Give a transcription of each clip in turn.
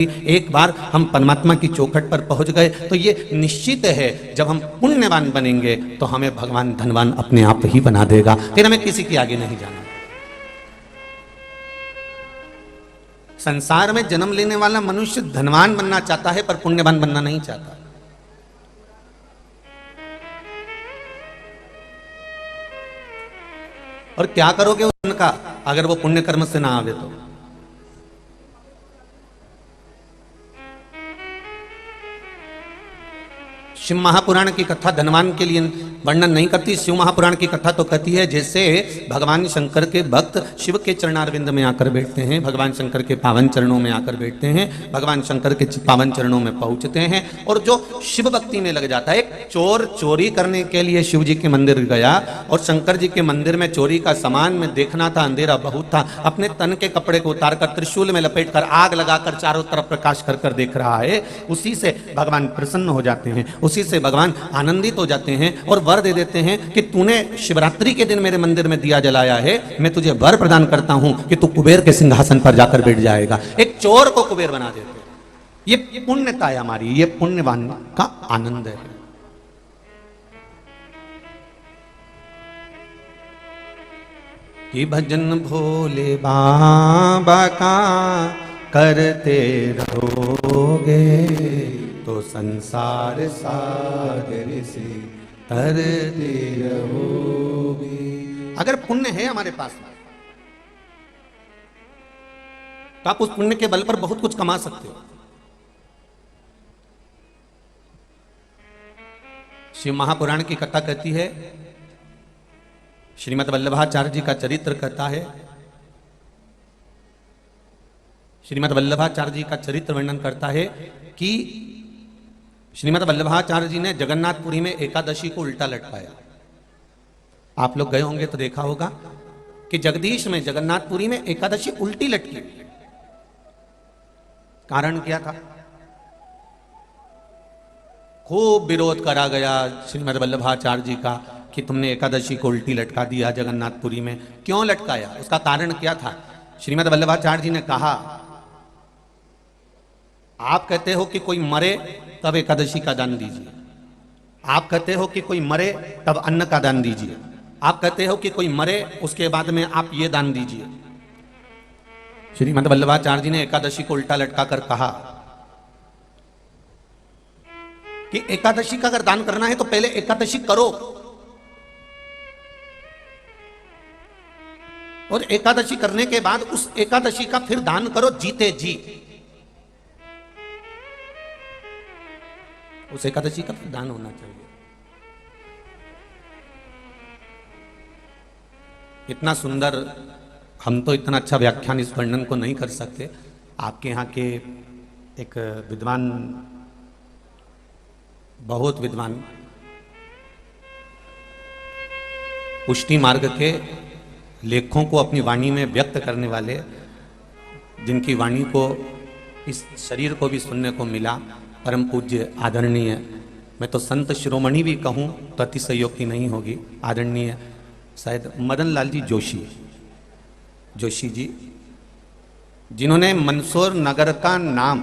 एक बार हम परमात्मा की चौखट पर पहुंच गए तो ये निश्चित है जब हम पुण्यवान बनेंगे तो हमें भगवान धनवान अपने आप ही बना देगा, फिर हमें किसी के आगे नहीं जाना। संसार में जन्म लेने वाला मनुष्य धनवान बनना चाहता है पर पुण्यवान बनना नहीं चाहता। और क्या करोगे उनका अगर वो पुण्य कर्म से ना आवे तो? शिव महापुराण की कथा धनवान के लिए वर्णन नहीं करती। शिव महापुराण की कथा तो कहती है जैसे भगवान शंकर के भक्त शिव के चरणारविंद में आकर बैठते हैं, भगवान शंकर के पावन चरणों में आकर बैठते हैं, भगवान शंकर के पावन चरणों में पहुंचते हैं और जो शिव भक्ति में लग जाता है। एक चोर चोरी करने के लिए शिव जी के मंदिर गया और शंकर जी के मंदिर में चोरी का सामान में देखना था, अंधेरा बहुत था, अपने तन के कपड़े को उतारकर त्रिशूल में लपेटकर आग लगाकर चारों तरफ प्रकाश कर कर देख रहा है। उसी से भगवान प्रसन्न हो जाते हैं, उसी से भगवान आनंदित हो जाते हैं और वर दे देते हैं कि तूने शिवरात्रि के दिन मेरे मंदिर में दिया जलाया है, मैं तुझे वर प्रदान करता हूं कि तू कुबेर के सिंहासन पर जाकर बैठ जाएगा। एक चोर को कुबेर बना देते हैं। ये पुण्यता है हमारी, ये पुण्यवान का आनंद है। कि भजन भोले बाबा का करते रहोगे तो संसार सागर से तरते रहोगे। अगर पुण्य है हमारे पास तो आप उस पुण्य के बल पर बहुत कुछ कमा सकते हो। शिव महापुराण की कथा कहती है, श्रीमद् वल्लभाचार्य जी का चरित्र कहता है, श्रीमद् वल्लभाचार्य जी का चरित्र वर्णन करता है कि श्रीमद् वल्लभाचार्य जी ने जगन्नाथपुरी में एकादशी को उल्टा लटकाया। आप लोग गए होंगे तो देखा होगा कि जगदीश में जगन्नाथपुरी में एकादशी उल्टी लटकी। कारण क्या था? खूब विरोध करा गया श्रीमद् वल्लभाचार्य जी का कि तुमने एकादशी को उल्टी लटका दिया जगन्नाथपुरी में। क्यों लटकाया? उसका कारण क्या था? श्रीमद् वल्लभाचार्य जी ने कहा, आप कहते हो कि कोई मरे तब एकादशी का दान दीजिए, आप कहते हो कि कोई मरे तब अन्न का दान दीजिए, आप कहते हो कि कोई मरे उसके बाद में आप ये दान दीजिए। श्रीमद् वल्लभाचार्य जी ने एकादशी को उल्टा लटका कर कहा कि एकादशी का अगर दान करना है तो पहले एकादशी करो और एकादशी करने के बाद उस एकादशी का फिर दान करो जीते जी। उस एकादशी का फिर दान होना चाहिए। इतना सुंदर, हम तो इतना अच्छा व्याख्यान इस वर्णन को नहीं कर सकते। आपके यहाँ के एक विद्वान, बहुत विद्वान, पुष्टि मार्ग के लेखों को अपनी वाणी में व्यक्त करने वाले, जिनकी वाणी को इस शरीर को भी सुनने को मिला, परम पूज्य आदरणीय, मैं तो संत शिरोमणि भी कहूँ तो अतिशयोक्ति नहीं होगी, आदरणीय शायद मदन लाल जी जोशी जी, जिन्होंने मंदसौर नगर का नाम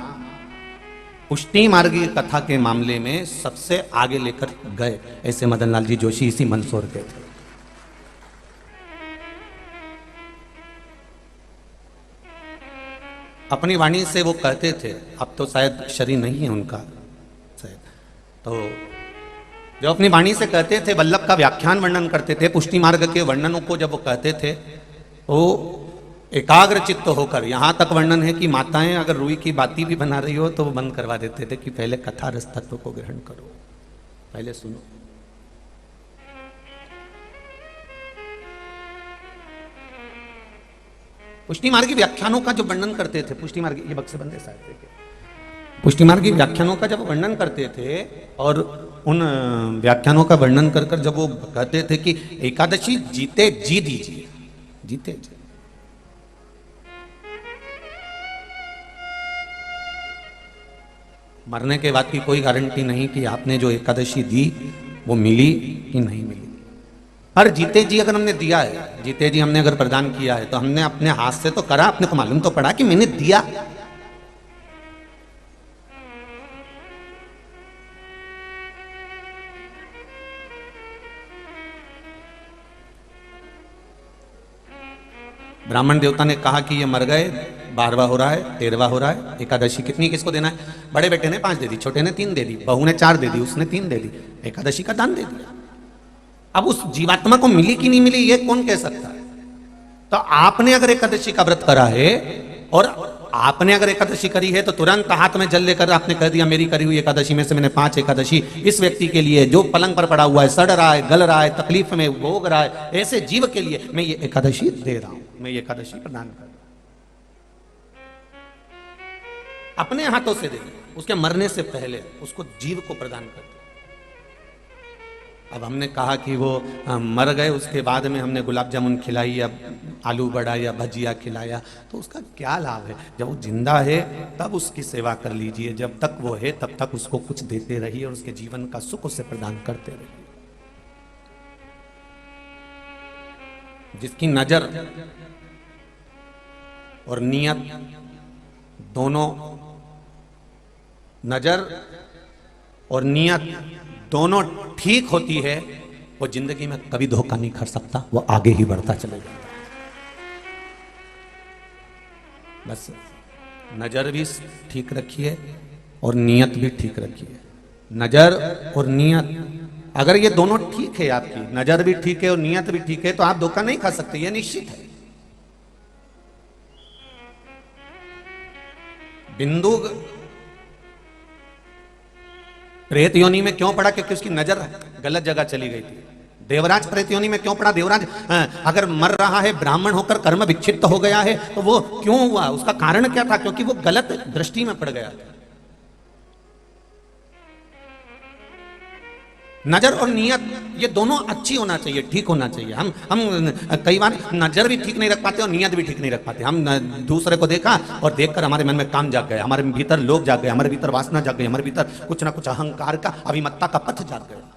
पुष्टि मार्ग की कथा के मामले में सबसे आगे लेकर गए, ऐसे मदन लाल जी जोशी इसी मंदसौर के थे। अपनी वाणी से वो कहते थे, अब तो शायद शरीर नहीं है उनका शायद, तो जब अपनी वाणी से कहते थे, वल्लभ का व्याख्यान वर्णन करते थे, पुष्टि मार्ग के वर्णनों को जब वो कहते थे वो एकाग्र चित्त होकर, यहाँ तक वर्णन है कि माताएं अगर रुई की बाती भी बना रही हो तो वो बंद करवा देते थे कि पहले कथा रस तत्व को ग्रहण करो, पहले सुनो। पुष्टि मार्ग की व्याख्यानों का जो वर्णन करते थे, पुष्टि मार्ग, ये बक्से बंदे साहित्य के पुष्टि मार्ग की व्याख्यानों का जब वर्णन करते थे और उन व्याख्यानों का वर्णन कर कर जब वो कहते थे कि एकादशी जीते जी दीजिए, जीते जी, मरने के बाद की कोई गारंटी नहीं कि आपने जो एकादशी दी वो मिली कि नहीं मिली। पर जीते जी अगर हमने दिया है, जीते जी हमने अगर प्रदान किया है तो हमने अपने हाथ से तो करा, अपने को मालूम तो पड़ा कि मैंने दिया। ब्राह्मण देवता ने कहा कि ये मर गए, 12वां हो रहा है, 13वां हो रहा है, एकादशी कितनी किसको देना है? बड़े बेटे ने 5 दे दी, छोटे ने 3 दे दी, बहू ने 4 दे दी, उसने 3 दे दी, एकादशी का दान दे दिया। अब उस जीवात्मा को मिली कि नहीं मिली ये कौन कह सकता है? तो आपने अगर एकादशी का व्रत करा है और आपने अगर एकादशी करी है तो तुरंत हाथ में जल लेकर आपने कह दिया मेरी करी हुई एकादशी में से मैंने 5 एकादशी इस व्यक्ति के लिए जो पलंग पर पड़ा हुआ है, सड़ रहा है, गल रहा है, तकलीफ में भोग रहा है, ऐसे जीव के लिए मैं ये एकादशी दे रहा हूं, मैं ये एकादशी प्रदान कर रहा हूं। अपने हाथों से दे, उसके मरने से पहले उसको जीव को प्रदान कर दे। अब हमने कहा कि वो मर गए, उसके बाद में हमने गुलाब जामुन खिलाई या आलू बड़ा या भजिया खिलाया, तो उसका क्या लाभ है? जब वो जिंदा है तब उसकी सेवा कर लीजिए, जब तक वो है तब तक उसको कुछ देते रहिए और उसके जीवन का सुख उसे प्रदान करते रहिए। जिसकी नजर और नियत दोनों, नजर और नियत दोनों ठीक होती है, वो जिंदगी में कभी धोखा नहीं खा सकता, वो आगे ही बढ़ता चलेगा। बस नजर भी ठीक रखिए और नियत भी ठीक रखिए। नजर और नियत अगर ये दोनों ठीक है, आपकी नजर भी ठीक है और नियत भी ठीक है, तो आप धोखा नहीं खा सकते, ये निश्चित है। बिंदु प्रेत योनि में क्यों पड़ा? क्योंकि उसकी नजर गलत जगह चली गई थी। देवराज प्रेत योनि में क्यों पड़ा? देवराज अगर मर रहा है, ब्राह्मण होकर कर्म विक्षिप्त हो गया है, तो वो क्यों हुआ? उसका कारण क्या था? क्योंकि वो गलत दृष्टि में पड़ गया। नजर और नियत ये दोनों अच्छी होना चाहिए, ठीक होना चाहिए। हम कई बार नजर भी ठीक नहीं रख पाते और नियत भी ठीक नहीं रख पाते। हम दूसरे को देखा और देखकर हमारे मन में काम जाग गया, हमारे भीतर लोग जाग गए, हमारे भीतर वासना जाग गई, हमारे भीतर कुछ ना कुछ अहंकार का, अभिमत्ता का पथ जाग गया।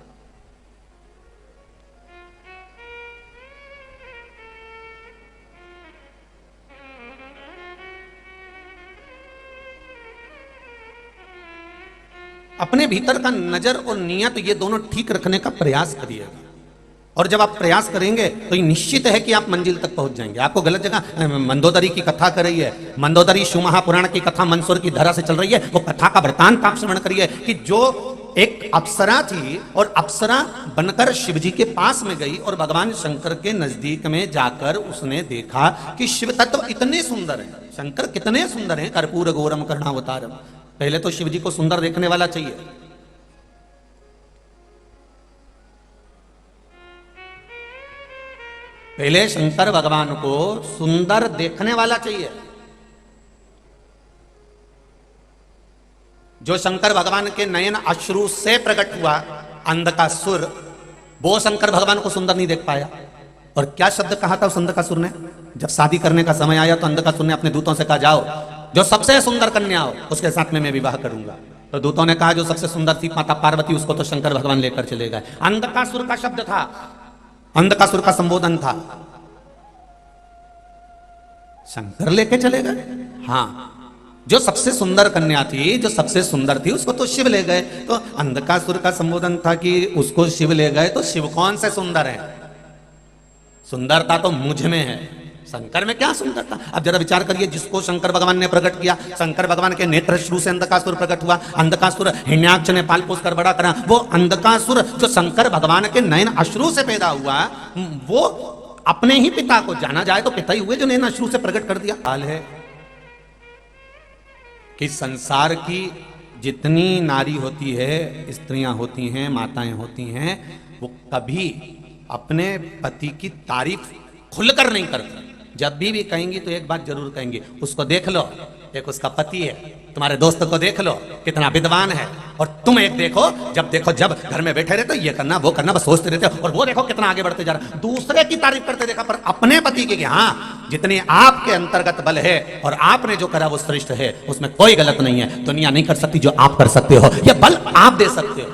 अपने भीतर का नजर और नियत ये दोनों ठीक रखने का प्रयास करिएगा, और जब आप प्रयास करेंगे तो ये निश्चित है कि आप मंजिल तक पहुंच जाएंगे। आपको गलत जगह, मंदोदरी की कथा कर रही है, मंदोदरी शिव महापुराण की कथा मंदसौर की धरा से चल रही है, वो कथा का वृतांत आप श्रवण करिए कि जो एक अप्सरा थी और अप्सरा बनकर शिवजी के पास में गई और भगवान शंकर के नजदीक में जाकर उसने देखा कि शिव तत्व इतने सुंदर हैं, शंकर कितने सुंदर हैं, कर्पूर गौरम कर्णावतारम। पहले तो शिव जी को सुंदर देखने वाला चाहिए। पहले शंकर भगवान को सुंदर देखने वाला चाहिए। जो शंकर भगवान के नयन अश्रु से प्रकट हुआ अंधकासुर, वो शंकर भगवान को सुंदर नहीं देख पाया। और क्या शब्द कहा था उस अंधकासुर ने? जब शादी करने का समय आया तो अंधकासुर ने अपने दूतों से कहा, जाओ जो सबसे सुंदर कन्या हो उसके साथ में मैं विवाह करूंगा। तो दूतों ने कहा जो सबसे सुंदर थी माता पार्वती, उसको तो शंकर भगवान लेकर चले गए। अंधकासुर का शब्द था, अंधकासुर का संबोधन था, शंकर लेके चले गए। हाँ, जो सबसे सुंदर कन्या थी, जो सबसे सुंदर थी, उसको तो शिव ले गए। तो अंधकासुर का संबोधन था कि उसको शिव ले गए, तो शिव कौन से सुंदर है? सुंदरता तो मुझ में है, शंकर में क्या सुंदरता? अब जरा विचार करिए, जिसको शंकर भगवान ने प्रकट किया, शंकर भगवान के नेत्र श्रु से अंधकासुर प्रकट हुआ, अंधकासुर हिरण्याक्ष ने पाल पोस कर बड़ा करा, वो अंधकासुर जो शंकर भगवान के नयन अश्रु से पैदा हुआ, वो अपने ही पिता को, जाना जाए तो पिता ही हुए, जो नयन अश्रु से प्रकट कर दिया। हाल है कि संसार की जितनी नारी होती है, स्त्रियां होती हैं, माताएं होती हैं, वो कभी अपने पति की तारीफ खुलकर नहीं करती। जब भी कहेंगी तो एक बात जरूर कहेंगे, उसको देख लो, एक उसका पति है, तुम्हारे दोस्त को देख लो कितना विद्वान है, और तुम एक देखो, जब घर में बैठे रहते ये करना वो करना, बस सोचते रहते हो, और वो देखो कितना आगे बढ़ते जा रहा। दूसरे की तारीफ करते देखा, पर अपने पति की, हाँ, जितने आपके अंतर्गत बल है और आपने जो करा वो श्रेष्ठ है, उसमें कोई गलत नहीं है। दुनिया नहीं कर सकती जो आप कर सकते हो, ये बल आप दे सकते हो,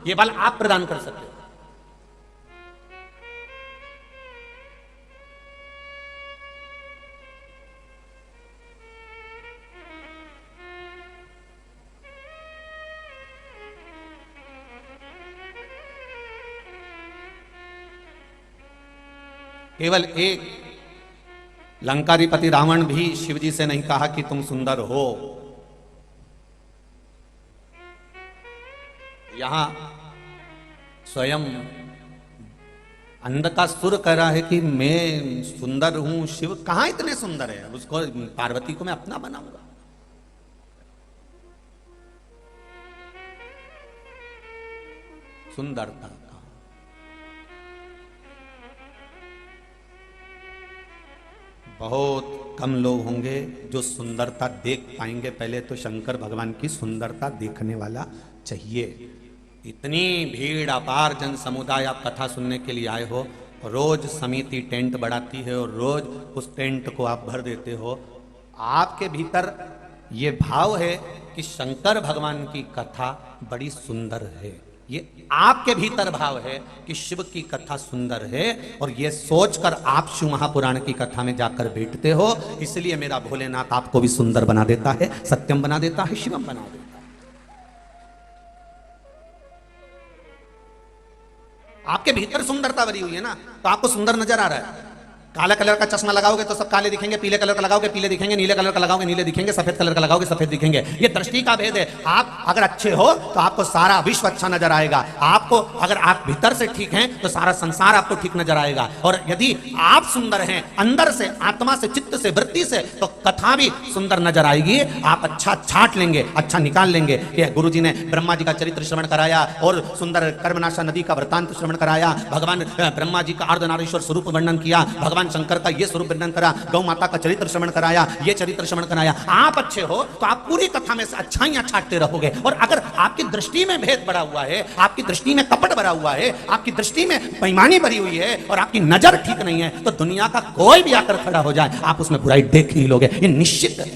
ये बल आप प्रदान कर सकते हो। केवल एक लंकाधिपति रावण भी शिव जी से नहीं कहा कि तुम सुंदर हो। यहां स्वयं अंधकासुर कह रहा है कि मैं सुंदर हूं, शिव कहां इतने सुंदर है, उसको पार्वती को मैं अपना बनाऊंगा। सुंदरता का बहुत कम लोग होंगे जो सुंदरता देख पाएंगे। पहले तो शंकर भगवान की सुंदरता देखने वाला चाहिए। इतनी भीड़ अपार जन समुदाय आप कथा सुनने के लिए आए हो, रोज समिति टेंट बढ़ाती है और रोज उस टेंट को आप भर देते हो। आपके भीतर ये भाव है कि शंकर भगवान की कथा बड़ी सुंदर है, ये आपके भीतर भाव है कि शिव की कथा सुंदर है, और ये सोचकर आप शिव महापुराण की कथा में जाकर बैठते हो। इसलिए मेरा भोलेनाथ आपको भी सुंदर बना देता है, सत्यम बना देता है, शिवम बना देता है। आपके भीतर सुंदरता भरी हुई है ना, तो आपको सुंदर नजर आ रहा है। काला कलर का चश्मा लगाओगे तो सब काले दिखेंगे, पीले कलर का लगाओगे पीले दिखेंगे, नीले कलर का लगाओगे नीले दिखेंगे, सफेद कलर का लगाओगे सफेद दिखेंगे। ये दृष्टि का भेद है। आप अगर अच्छे हो तो आपको सारा विश्व अच्छा नजर आएगा। आपको अगर आप भीतर से ठीक हैं तो सारा संसार आपको ठीक नजर आएगा। और यदि आप सुंदर हैं अंदर से, आत्मा से, चित्त से, वृत्ति से, तो कथा भी सुंदर नजर आएगी। आप अच्छा छाट लेंगे, अच्छा निकाल लेंगे। ये गुरु जी ने ब्रह्मा जी का चरित्र श्रवण कराया और सुंदर कर्मनाशा नदी का वृतांत श्रवण कराया। भगवान ब्रह्मा जी का अर्धनारीश्वर स्वरूप वर्णन किया। भगवान शंकर का ये स्वरूप वर्णन करा। गौ माता का चरित्र श्रवण कराया, ये चरित्र श्रवण कराया। आप अच्छे हो तो आप पूरी कथा में से अच्छाइयां छाटते रहोगे। और अगर आपकी दृष्टि में भेद बढ़ा हुआ है, आपकी दृष्टि में कपट भरा हुआ है, आपकी दृष्टि में बेईमानी भरी हुई है और आपकी नजर ठीक नहीं है, तो दुनिया का कोई भी आकर खड़ा हो जाए आप उसमें बुराई देख ही लोगे, ये निश्चित है।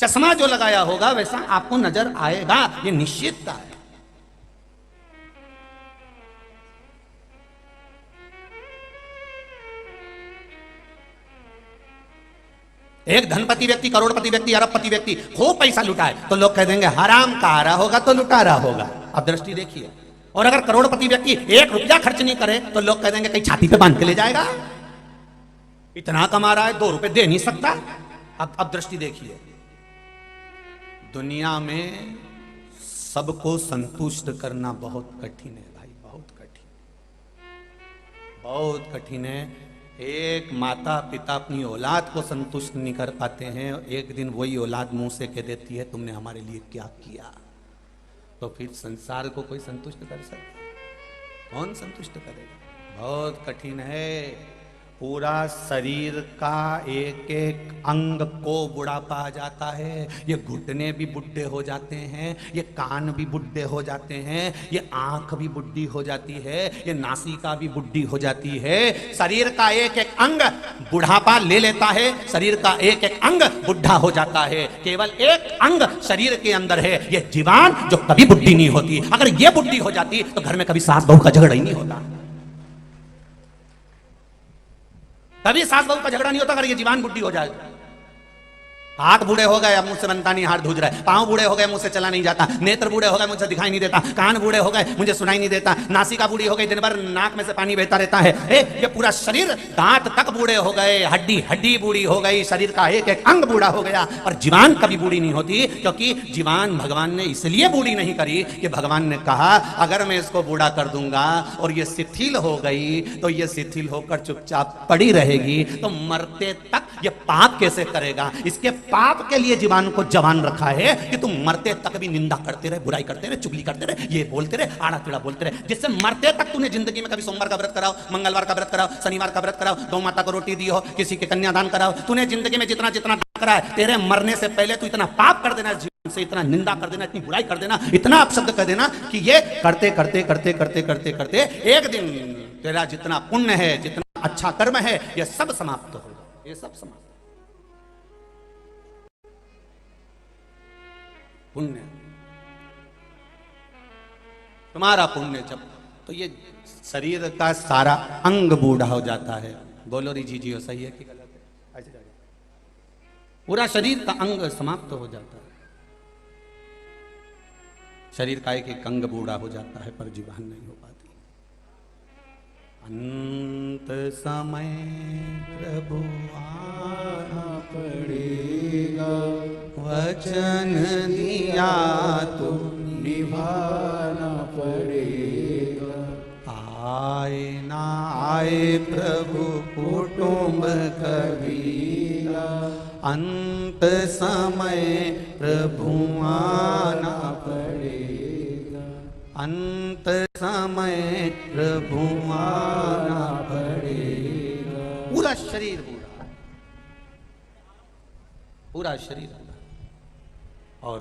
चश्मा जो लगाया होगा वैसा आपको नजर आएगा, ये निश्चितता है। एक धनपति व्यक्ति, करोड़पति व्यक्ति, अरबपति व्यक्ति खूब पैसा लुटाए तो लोग कह देंगे हराम का आ रहा होगा तो लुटा रहा होगा। अब दृष्टि देखिए। और अगर करोड़पति व्यक्ति 1 रुपया खर्च नहीं करे तो लोग कह देंगे कहीं छाती पे बांध के ले जाएगा, इतना कमा रहा है 2 रुपए दे नहीं सकता। अब दृष्टि देखिए। दुनिया में सबको संतुष्ट करना बहुत कठिन है भाई, बहुत कठिन, बहुत कठिन है। एक माता पिता अपनी औलाद को संतुष्ट नहीं कर पाते हैं, एक दिन वही औलाद मुंह से कह देती है तुमने हमारे लिए क्या किया, तो फिर संसार को कोई संतुष्ट कर सकता है? कौन संतुष्ट करेगा? बहुत कठिन है। पूरा शरीर का एक एक अंग को बुढ़ापा आ जाता है। ये घुटने भी बुढ़े हो जाते हैं, ये कान भी बुढ़े हो जाते हैं, ये आंख भी बुढ़ी हो जाती है, ये नासिका भी बुढ़ी हो जाती है। शरीर का एक एक अंग बुढ़ापा ले लेता है, शरीर का एक एक अंग बुढ़ा हो जाता है। केवल एक अंग शरीर के अंदर है, ये जीवान, जो कभी बुढ़ी नहीं होती। अगर ये बुढ़ी हो जाती तो घर में कभी सास बहू का झगड़ा ही नहीं होता, कभी सास बहू का झगड़ा नहीं होता अगर ये जीवान बुढ़ी हो जाए। हाथ बूढ़े हो गए, अब मुझसे बनता नहीं, हाथ धूज रहा है। पांव बूढ़े हो गए, मुझसे चला नहीं जाता। नेत्र बूढ़े हो गए, मुझे दिखाई नहीं देता। कान बूढ़े हो गए, मुझे सुनाई नहीं देता। नासिका बूढ़ी हो गई, दिन भर नाक में से पानी बहता रहता है। ये पूरा शरीर, दांत तक बूढ़े हो गए, हड्डी हड्डी बूढ़ी हो गई, शरीर का एक एक अंग बूढ़ा हो गया। और जीवान कभी बूढ़ी नहीं होती, क्योंकि जीवान भगवान ने इसलिए बूढ़ी नहीं करी कि भगवान ने कहा अगर मैं इसको बूढ़ा कर दूंगा और ये शिथिल हो गई तो ये शिथिल होकर चुपचाप पड़ी रहेगी, तो मरते तक ये पाप कैसे करेगा? इसके पाप के लिए जीवान को जवान रखा है कि तुम मरते तक भी निंदा करते रहे, बुराई करते रहे, चुगली करते रहे, ये बोलते रहे, आड़ा टेढ़ा बोलते रहे, जिससे मरते तक तूने जिंदगी में कभी सोमवार का व्रत कराओ, मंगलवार का व्रत कराओ, शनिवार का व्रत कराओ, गौ माता को रोटी दी हो, किसी के कन्यादान कराओ, तूने जिंदगी में जितना जितना करा है, तेरे मरने से पहले तू इतना पाप कर देना, जीवन से इतना निंदा कर देना, इतनी बुराई कर देना, इतना अपशब्द कर देना कि ये करते करते करते करते करते करते एक दिन तेरा जितना पुण्य है, जितना अच्छा कर्म है, ये सब समाप्त होगा, ये सब समाप्त। पुण्य, तुम्हारा पुण्य जब, तो ये शरीर का सारा अंग बूढ़ा हो जाता है। बोलो री जी हो, सही है कि गलत है? पूरा शरीर का अंग समाप्त हो जाता है, शरीर का एक एक अंग बूढ़ा हो जाता है, पर जीवन नहीं हो पाती। अंत समय प्रभु पड़ेगा, वचन दिया तो निभाना पड़ेगा। आए ना आए प्रभु कुटुंब कबीला, अंत समय प्रभु आना पड़ेगा, अंत समय प्रभु आना पड़ेगा। पूरा शरीर बूढ़ा, पूरा शरीर बूढ़ा और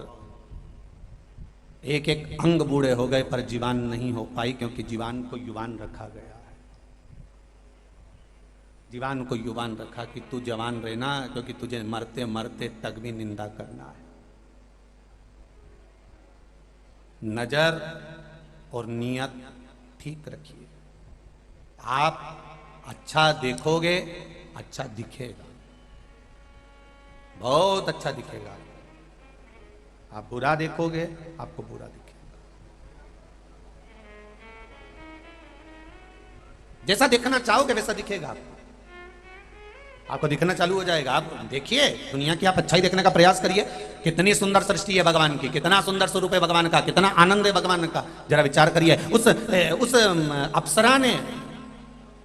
एक एक अंग बूढ़े हो गए पर जीवान नहीं हो पाई, क्योंकि जीवान को युवान रखा गया है। जीवान को युवान रखा कि तू जवान रहना, क्योंकि तुझे मरते मरते तक भी निंदा करना है। नजर और नियत ठीक रखिए। आप अच्छा देखोगे अच्छा दिखेगा, बहुत अच्छा दिखेगा। आप बुरा देखोगे आपको बुरा दिखेगा। जैसा देखना चाहोगे वैसा दिखेगा आपको। आपको दिखना चालू हो जाएगा। आप देखिए दुनिया की, आप अच्छाई देखने का प्रयास करिए। कितनी सुंदर सृष्टि है भगवान की, कितना सुंदर स्वरूप है भगवान का, कितना आनंद है भगवान का। जरा विचार करिए। उस अप्सरा ने,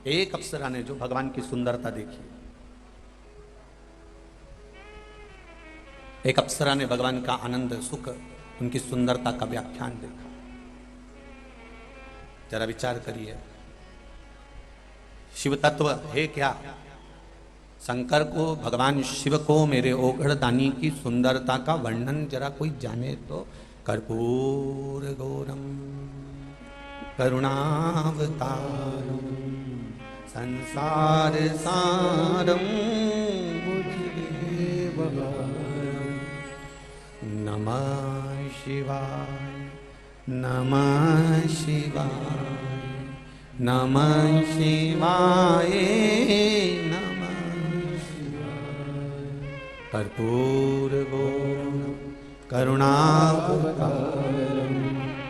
एक अप्सरा ने जो भगवान की सुंदरता देखी, एक अप्सरा ने भगवान का आनंद सुख, उनकी सुंदरता का व्याख्यान देखा। जरा विचार करिए। शिव तत्व है क्या? शंकर को, भगवान शिव को मेरे ओघड़ दानी की सुंदरता का वर्णन जरा कोई जाने तो। कर्पूर गौरम करुणावतारम संसार सारम नमः शिवाय नमः शिवाय नमः शिवाय नमः शिवाय। कर्पूर गौरम करुणावतारम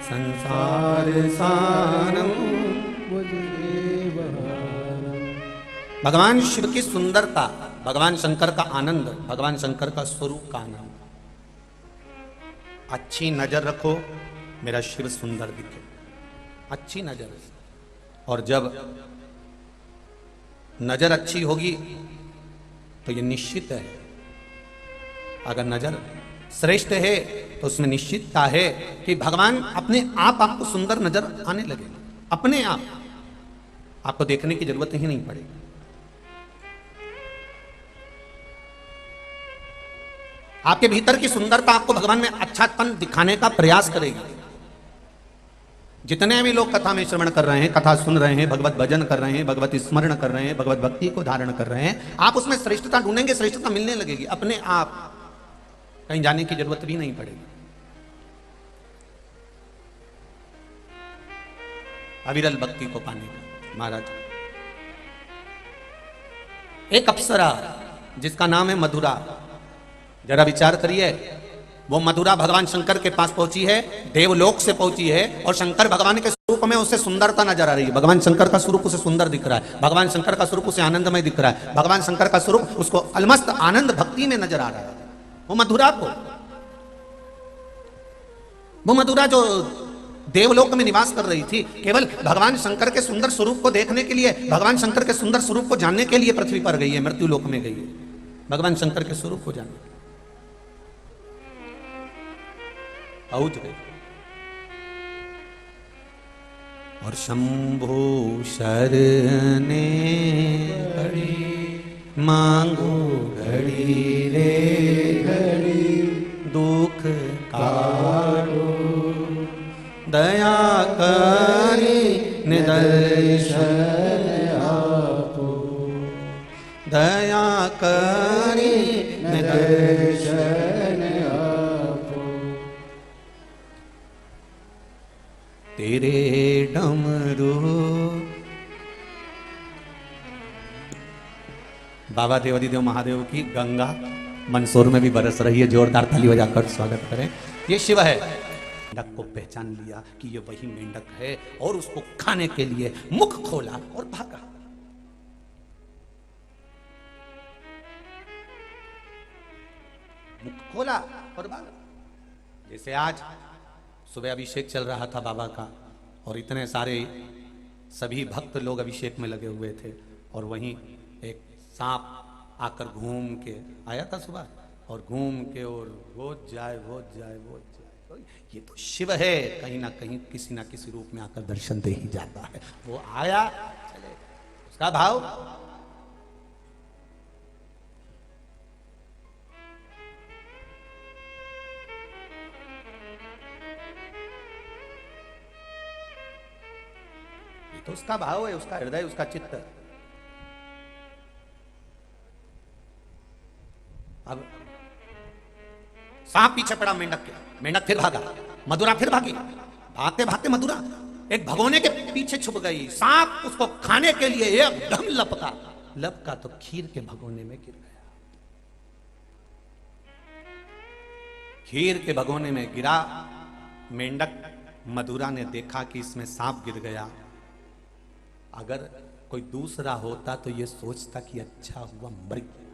संसार सारम। भगवान शिव की सुंदरता, भगवान शंकर का आनंद, भगवान शंकर का स्वरूप का आनंद। अच्छी नजर रखो, मेरा शिव सुंदर दिखे। अच्छी नजर। और जब नजर अच्छी होगी तो ये निश्चित है, अगर नजर श्रेष्ठ है तो उसमें निश्चितता है कि भगवान अपने आप आपको सुंदर नजर आने लगे। अपने आप आपको देखने की जरूरत ही नहीं पड़ेगी। आपके भीतर की सुंदरता आपको भगवान में अच्छापन दिखाने का प्रयास करेगी। जितने भी लोग कथा में श्रवण कर रहे हैं, कथा सुन रहे हैं, भगवत भजन कर रहे हैं, भगवत स्मरण कर रहे हैं, भगवत भक्ति को धारण कर रहे हैं, आप उसमें श्रेष्ठता ढूंढेंगे, श्रेष्ठता मिलने लगेगी अपने आप। कहीं जाने की जरूरत भी नहीं पड़ेगी। अविरल भक्ति को पाने का महाराज। एक अप्सरा जिसका नाम है मधुरा, जरा विचार करिए। वो मधुरा भगवान शंकर के पास पहुंची है, देवलोक से पहुंची है, और शंकर भगवान के स्वरूप में उसे सुंदरता नजर आ रही है। भगवान शंकर का स्वरूप उसे सुंदर दिख रहा है, भगवान शंकर का स्वरूप उसे आनंदमय दिख रहा है, भगवान शंकर का स्वरूप उसको अलमस्त आनंद भक्ति में नजर आ रहा है। वो मधुरा को, वो मधुरा जो देवलोक में निवास कर रही थी, केवल भगवान शंकर के सुंदर स्वरूप को देखने के लिए, भगवान शंकर के सुंदर स्वरूप को जानने के लिए पृथ्वी पर गई है, मृत्यु लोक में गई है, भगवान शंकर के स्वरूप को जानने पहुंच गई। और शंभु शरणे घड़ी मांगो घड़ी रे घड़ी, दुख काटो दया करी निदर्शन आपो, दया करी निदर्शन आपो। तेरे डमरू। बाबा देवादिदेव महादेव की गंगा मंदसौर में भी बरस रही है। जोरदार ताली बजाकर स्वागत करें। ये शिव है। मेंढक को पहचान लिया कि ये वही मेंढक है और उसको खाने के लिए मुख खोला और भागा। खोला और भागा। जैसे आज सुबह अभिषेक चल रहा था बाबा का और इतने सारे सभी भक्त लोग अभिषेक में लगे हुए थे और वहीं एक सांप आकर घूम के आया था सुबह और घूम के और वो जाए। ये तो शिव है, कहीं ना कहीं किसी ना किसी रूप में आकर दर्शन दे ही जाता है। वो आया चले, उसका भाव। ये तो उसका भाव है, उसका हृदय, उसका चित्त। अब सांप पीछे पड़ा मेंढक के, मेंढक फिर भागा, मधुरा फिर भागी। भागते भागते मधुरा एक भगोने के पीछे छुप गई। सांप उसको खाने के लिए एकदम लपका तो खीर के भगोने में गिर गया। खीर के भगोने में गिरा। मेंढक मधुरा ने देखा कि इसमें सांप गिर गया। अगर कोई दूसरा होता तो ये सोचता कि अच्छा हुआ मर गया।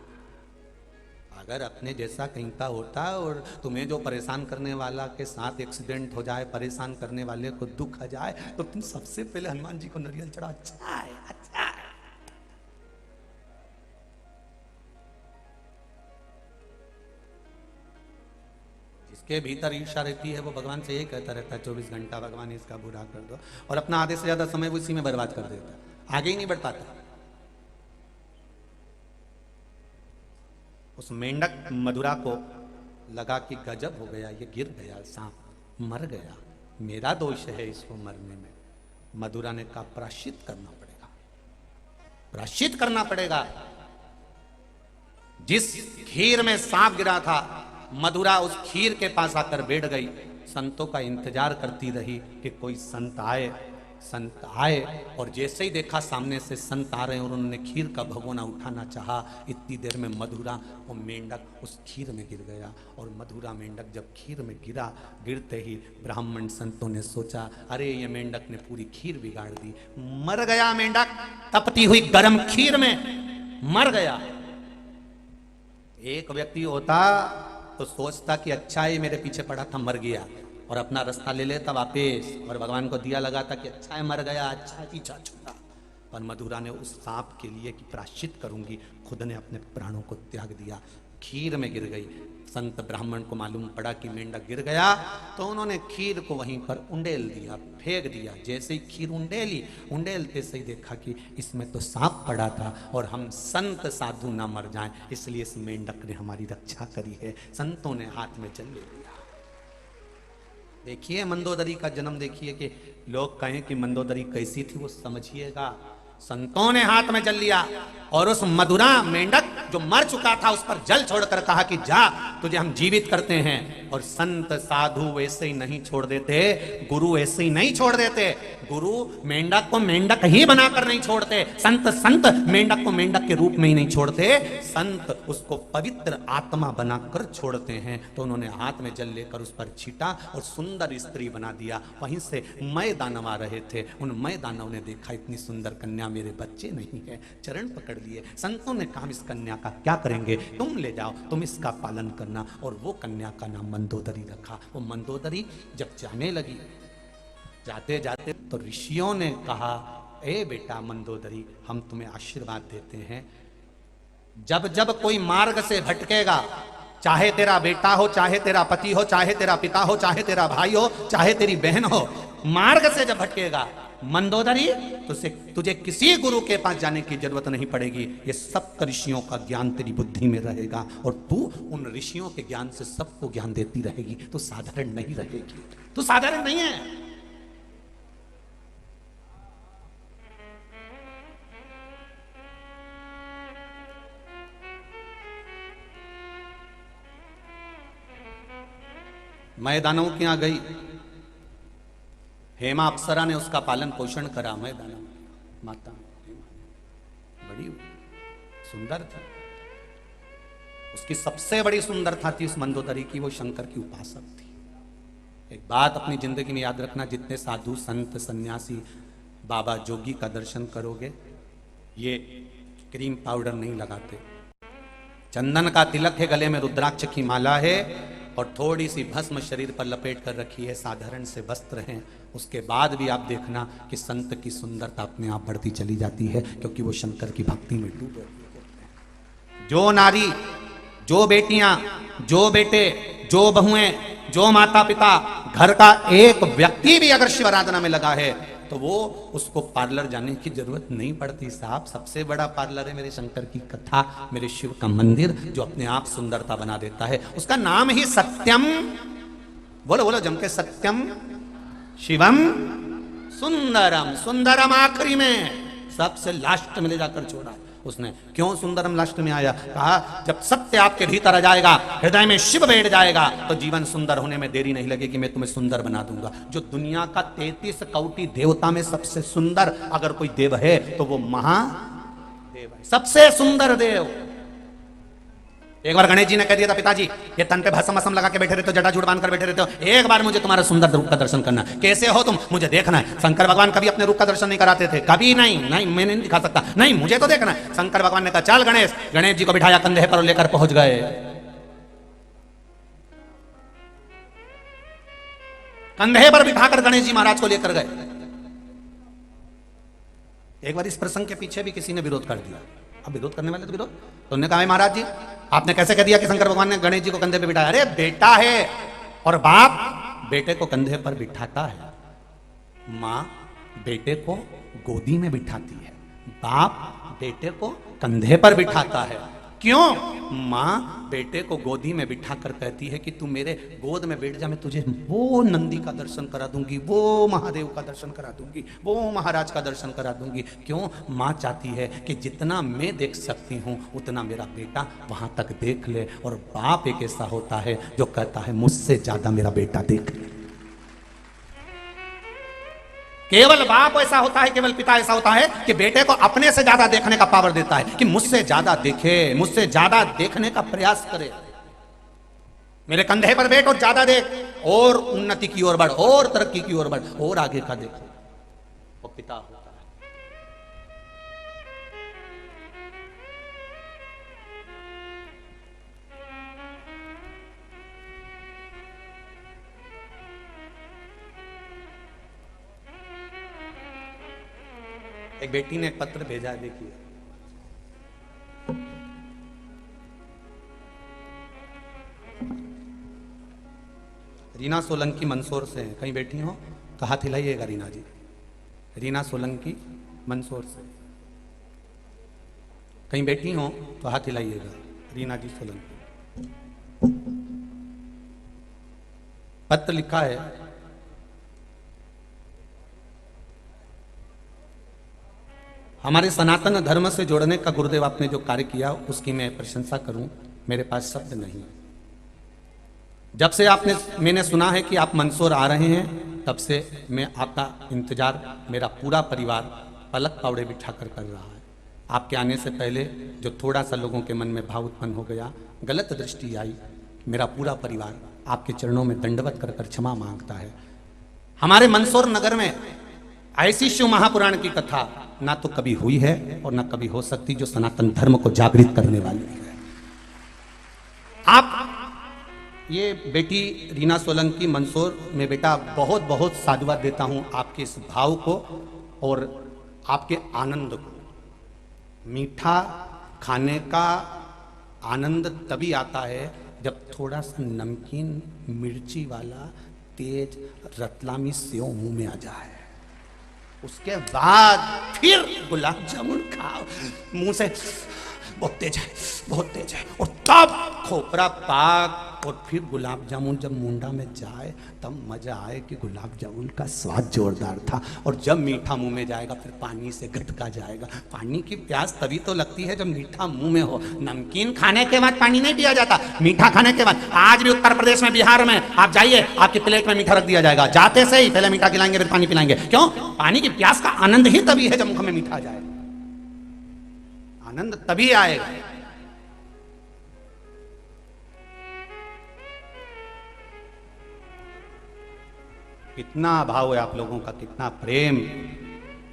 अगर अपने जैसा कहीं का होता और तुम्हें जो परेशान करने वाला के साथ एक्सीडेंट हो जाए, परेशान करने वाले को दुख आ जाए, तो तुम सबसे पहले हनुमान जी को नारियल चढ़ा। अच्छा है, अच्छा है। जिसके भीतर ईर्ष्या रहती है वो भगवान से यही कहता रहता है 24 घंटा भगवान इसका बुरा कर दो, और अपना आधे से ज्यादा समय वो इसी में बर्बाद कर देता, आगे ही नहीं बढ़ पाता। उस मेंढक मधुरा को लगा कि गजब हो गया, ये गिर गया, सांप मर गया, मेरा दोष है इसको मरने में। मधुरा ने कहा प्रायश्चित करना पड़ेगा, प्रायश्चित करना पड़ेगा। जिस खीर में सांप गिरा था, मधुरा उस खीर के पास आकर बैठ गई। संतों का इंतजार करती रही कि कोई संत आए, संत आए। और जैसे ही देखा सामने से संत आ रहे हैं और उन्होंने खीर का भगोना उठाना चाहा, इतनी देर में मधुरा और मेंढक उस खीर में गिर गया। और मधुरा मेंढक जब खीर में गिरा, गिरते ही ब्राह्मण संतों ने सोचा अरे ये मेंढक ने पूरी खीर बिगाड़ दी, मर गया मेंढक, तपती हुई गर्म खीर में मर गया। एक व्यक्ति होता तो सोचता कि अच्छा ही मेरे पीछे पड़ा था, मर गया, और अपना रास्ता ले लेता वापस और भगवान को दिया लगाता कि अच्छा है मर गया, अच्छा पीछा छूटा। पर मधुरा ने उस सांप के लिए कि प्रायश्चित करूंगी, खुद ने अपने प्राणों को त्याग दिया, खीर में गिर गई। संत ब्राह्मण को मालूम पड़ा कि मेंढक गिर गया, तो उन्होंने खीर को वहीं पर उंडेल दिया, फेंक दिया। जैसे ही खीर उंडेलते से ही देखा कि इसमें तो सांप पड़ा था और हम संत साधु ना मर जाएं, इसलिए इस मेंढक ने हमारी रक्षा करी है। संतों ने हाथ में जल ले लिया। देखिए मंदोदरी का जन्म देखिए, कि लोग कहें कि मंदोदरी कैसी थी वो समझिएगा। संतों ने हाथ में जल लिया और उस मधुरा मेंढक जो मर चुका था उस पर जल छोड़कर कहा कि जा, तुझे हम जीवित करते हैं। और संत साधु वैसे ही नहीं छोड़ देते, गुरु ऐसे ही नहीं छोड़ देते। गुरु मेंढक को मेंढक ही बनाकर नहीं छोड़ते, संत मेंढक को मेंढक के रूप में ही नहीं छोड़ते, संत उसको पवित्र आत्मा बनाकर छोड़ते हैं। तो उन्होंने हाथ में जल लेकर उस पर छीटा और सुंदर स्त्री बना दिया। वहीं से मय दानव आ रहे थे, उन मय दानव ने देखा इतनी सुंदर कन्या मेरे बच्चे नहीं है, चरण पकड़ लिए। संतों ने कहा इस कन्या का क्या करेंगे, तुम ले जाओ, तुम इसका पालन करना। और वो कन्या का नाम मंदोदरी रखा। वो मंदोदरी जब जाने लगी, जाते जाते तो ऋषियों ने कहा ए बेटा मंदोदरी, हम तुम्हें आशीर्वाद देते हैं, जब जब कोई मार्ग से भटकेगा, चाहे तेरा बेटा हो, चाहे तेरा पति हो, चाहे तेरा पिता हो, चाहे तेरा भाई हो, चाहे तेरी बहन हो, मार्ग से जब भटकेगा मंदोदरी, तुझे किसी गुरु के पास जाने की जरूरत नहीं पड़ेगी। ये सब ऋषियों का ज्ञान तेरी बुद्धि में रहेगा और तू उन ऋषियों के ज्ञान से सबको ज्ञान देती रहेगी। तू साधारण नहीं रहेगी, तू साधारण नहीं है। मैं दानव के यहां गई, हेमा अप्सरा ने उसका पालन पोषण करा। मैं दानव माता बड़ी सुंदर थी, उसकी सबसे बड़ी सुंदरता थी उस मंदोदरी की, वो शंकर की उपासक थी। एक बात अपनी जिंदगी में याद रखना, जितने साधु संत सन्यासी बाबा जोगी का दर्शन करोगे, ये क्रीम पाउडर नहीं लगाते, चंदन का तिलक है, गले में रुद्राक्ष की माला है और थोड़ी सी भस्म शरीर पर लपेट कर रखी है, साधारण से वस्त्र हैं। उसके बाद भी आप देखना कि संत की सुंदरता अपने आप बढ़ती चली जाती है, क्योंकि वो शंकर की भक्ति में डूबे। जो नारी, जो बेटियां, जो बेटे, जो बहुएं, जो माता पिता, घर का एक व्यक्ति भी अगर शिव आराधना में लगा है तो वो उसको पार्लर जाने की जरूरत नहीं पड़ती साहब। सबसे बड़ा पार्लर है मेरे शंकर की कथा, मेरे शिव का मंदिर, जो अपने आप सुंदरता बना देता है। उसका नाम ही सत्यम, बोलो बोलो जम के, सत्यम शिवम सुंदरम। सुंदरम आखिरी में, सबसे लास्ट में ले जाकर छोड़ा उसने। क्यों सुंदरम लास्ट में आया? कहा जब सत्य आपके भीतर आ जाएगा, हृदय में शिव बैठ जाएगा, तो जीवन सुंदर होने में देरी नहीं लगेगी, मैं तुम्हें सुंदर बना दूंगा। जो दुनिया का 33 कोटि देवता में सबसे सुंदर अगर कोई देव है तो वो महादेव है, सबसे सुंदर देव। एक बार गणेश जी ने कह दिया था, पिताजी ये तन पे भस्म भस्म लगा के बैठे रहते हो, जटा जूट बांध कर बैठे रहते हो, एक बार मुझे तुम्हारा सुंदर रूप का दर्शन करना। कैसे हो तुम, मुझे देखना है। शंकर भगवान कभी अपने रूप का दर्शन नहीं कराते थे, कभी नहीं, नहीं मैं नहीं दिखा सकता, नहीं मुझे तो देखना है। शंकर भगवान ने कहा चल गणेश। गणेश जी को बिठाया कंधे पर, लेकर पहुंच गए। कंधे पर बिठाकर गणेश जी महाराज को लेकर गए। एक बार इस प्रसंग के पीछे भी किसी ने विरोध कर दिया। अब विरोध करने वाले तो विरोध, तो उन्होंने कहा महाराज जी आपने कैसे कह दिया कि शंकर भगवान ने गणेश जी को कंधे पे बिठाया? अरे बेटा है और बाप बेटे को कंधे पर बिठाता है, मां बेटे को गोदी में बिठाती है, बाप बेटे को कंधे पर बिठाता है। क्यों? मां बेटे को गोदी में बिठाकर कहती है कि तू मेरे गोद में बैठ जा, मैं तुझे वो नंदी का दर्शन करा दूंगी, वो महादेव का दर्शन करा दूंगी, वो महाराज का दर्शन करा दूंगी। क्यों? मां चाहती है कि जितना मैं देख सकती हूं उतना मेरा बेटा वहां तक देख ले। और बाप एक ऐसा होता है जो कहता है मुझसे ज्यादा मेरा बेटा देख ले। केवल बाप ऐसा होता है, केवल पिता ऐसा होता है कि बेटे को अपने से ज्यादा देखने का पावर देता है, कि मुझसे ज्यादा देखे, मुझसे ज्यादा देखने का प्रयास करे। मेरे कंधे पर बैठ और ज्यादा देख, और उन्नति की ओर बढ़, और तरक्की की ओर बढ़, और आगे का देख। वो पिता होता है। एक बेटी ने एक पत्र भेजा है, देखिए। रीना सोलंकी मंदसौर से हैं, कहीं बैठी हो तो हाथ हिलाइएगा रीना जी। रीना सोलंकी मंदसौर से कहीं बैठी हो तो हाथ हिलाइएगा, रीना जी सोलंकी। पत्र लिखा है, हमारे सनातन धर्म से जोड़ने का गुरुदेव आपने जो कार्य किया उसकी मैं प्रशंसा करूं, मेरे पास शब्द नहीं। जब से मैंने सुना है कि आप मंदसौर आ रहे हैं, तब से मैं आपका इंतजार, मेरा पूरा परिवार पलक पावड़े बिठाकर कर रहा है। आपके आने से पहले जो थोड़ा सा लोगों के मन में भाव उत्पन्न हो गया, गलत दृष्टि आई, मेरा पूरा परिवार आपके चरणों में दंडवत कर कर क्षमा मांगता है। हमारे मंदसौर नगर में ऐसी शिव महापुराण की कथा ना तो कभी हुई है और ना कभी हो सकती, जो सनातन धर्म को जागृत करने वाली है। आप ये बेटी रीना सोलंकी मंदसौर में, बेटा बहुत बहुत साधुवाद देता हूं आपके इस भाव को और आपके आनंद को। मीठा खाने का आनंद तभी आता है जब थोड़ा सा नमकीन मिर्ची वाला तेज रतलामी सेव मुंह में आ जाए, उसके बाद फिर गुलाब जामुन खाओ, मुंह से बहुत तेज है, बहुत तेज है, और तब खोपरा पाक, और फिर गुलाब जामुन जब मुंडा में जाए तब मजा आए कि गुलाब जामुन का स्वाद जोरदार था। और जब मीठा मुंह में जाएगा फिर पानी से गटका जाएगा। पानी की प्यास तभी तो लगती है जब मीठा मुंह में हो। नमकीन खाने के बाद पानी नहीं पिया जाता, मीठा खाने के बाद। आज भी उत्तर प्रदेश में, बिहार में आप जाइए, आपकी प्लेट में मीठा रख दिया जाएगा, जाते से ही पहले मीठा खिलाएंगे फिर पानी पिलाएंगे। क्यों? पानी की प्यास का आनंद ही तभी है जब मुख में मीठा जाए, आनंद तभी आएगा। कितना भाव है आप लोगों का, कितना प्रेम,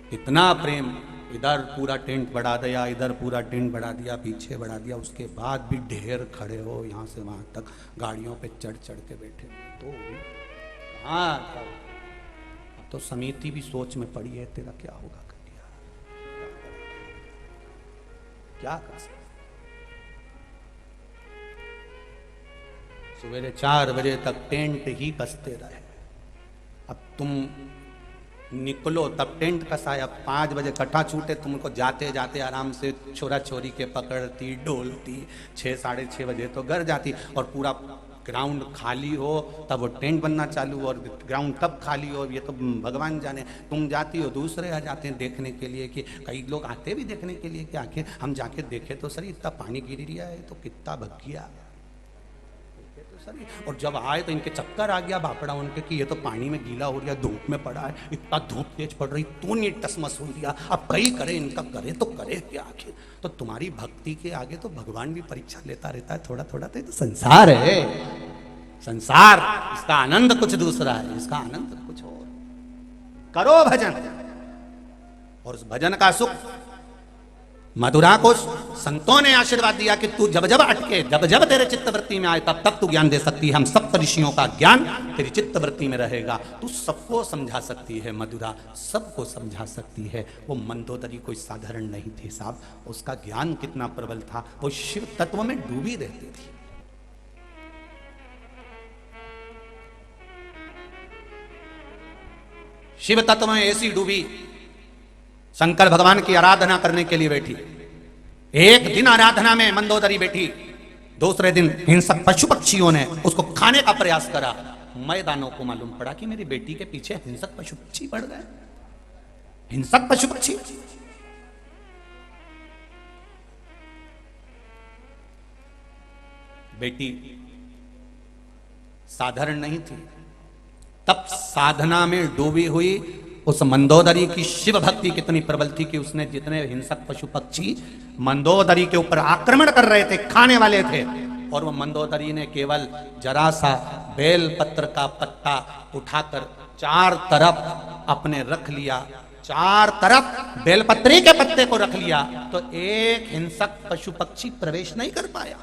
कितना प्रेम। इधर पूरा टेंट बढ़ा दिया, इधर पूरा टेंट बढ़ा दिया, पीछे बढ़ा दिया, उसके बाद भी ढेर खड़े हो यहाँ से वहाँ तक, गाड़ियों पे चढ़ चढ़ के बैठे तो हाँ। अब तो समिति भी सोच में पड़ी है, तेरा क्या होगा कटिया, क्या कर सकते। सवेरे 4 बजे तक टेंट ही कसते रहे, अब तुम निकलो तब टेंट कसाया, 5 बजे कट्ठा छूटे, तुमको जाते जाते आराम से छोरा छोरी के पकड़ती डोलती, 6 साढ़े 6 बजे तो घर जाती, और पूरा ग्राउंड खाली हो तब वो टेंट बनना चालू, और ग्राउंड तब खाली हो ये तो भगवान जाने। तुम जाती हो, दूसरे आ जाते हैं देखने के लिए, कि कई लोग आते भी देखने के लिए कि आखिर हम जाके देखे तो सर इतना पानी गिर रहा है तो कितना भग गया तो, और जब आए तो इनके चक्कर आ गया बापड़ा उनके कि ये तो पानी में गीला हो गया, धूप में पड़ा है, इतना धूप तेज पड़ रही तो नहीं टसमस हो गया, अब कई करे इनका करे तो करे क्या आखिर। तो तुम्हारी भक्ति के आगे तो भगवान भी परीक्षा लेता रहता है थोड़ा थोड़ा, तो संसार है, संसार, इसका आनंद कुछ दूसरा है, इसका आनंद कुछ और। करो भजन, और उस भजन का सुख मधुरा को संतों ने आशीर्वाद दिया कि तू जब जब अटके, जब जब तेरे चित्तवृत्ति में आए तब तब तू ज्ञान दे सकती है। हम सब ऋषियों का ज्ञान तेरी चित्तवृत्ति में रहेगा, तू सबको समझा सकती है मधुरा, सबको समझा सकती है। वो मंदोदरी कोई साधारण नहीं थी साहब, उसका ज्ञान कितना प्रबल था, वो शिव तत्व में डूबी रहती थी। शिव तत्व में ऐसी डूबी, शंकर भगवान की आराधना करने के लिए बैठी। एक दिन आराधना में मंदोदरी बैठी, दूसरे दिन हिंसक पशु पक्षियों ने उसको खाने का प्रयास करा। मैदानों को मालूम पड़ा कि मेरी बेटी के पीछे हिंसक पशु पक्षी बढ़ गए, हिंसक पशु पक्षी। बेटी साधारण नहीं थी, तब साधना में डूबी हुई उस मंदोदरी की शिव भक्ति कितनी प्रबल थी कि उसने जितने हिंसक पशु पक्षी मंदोदरी के ऊपर आक्रमण कर रहे थे, खाने वाले थे, और वो मंदोदरी ने केवल जरा सा बेल पत्र का पत्ता उठाकर 4 तरफ अपने रख लिया, 4 तरफ बेलपत्री के पत्ते को रख लिया, तो एक हिंसक पशु पक्षी प्रवेश नहीं कर पाया।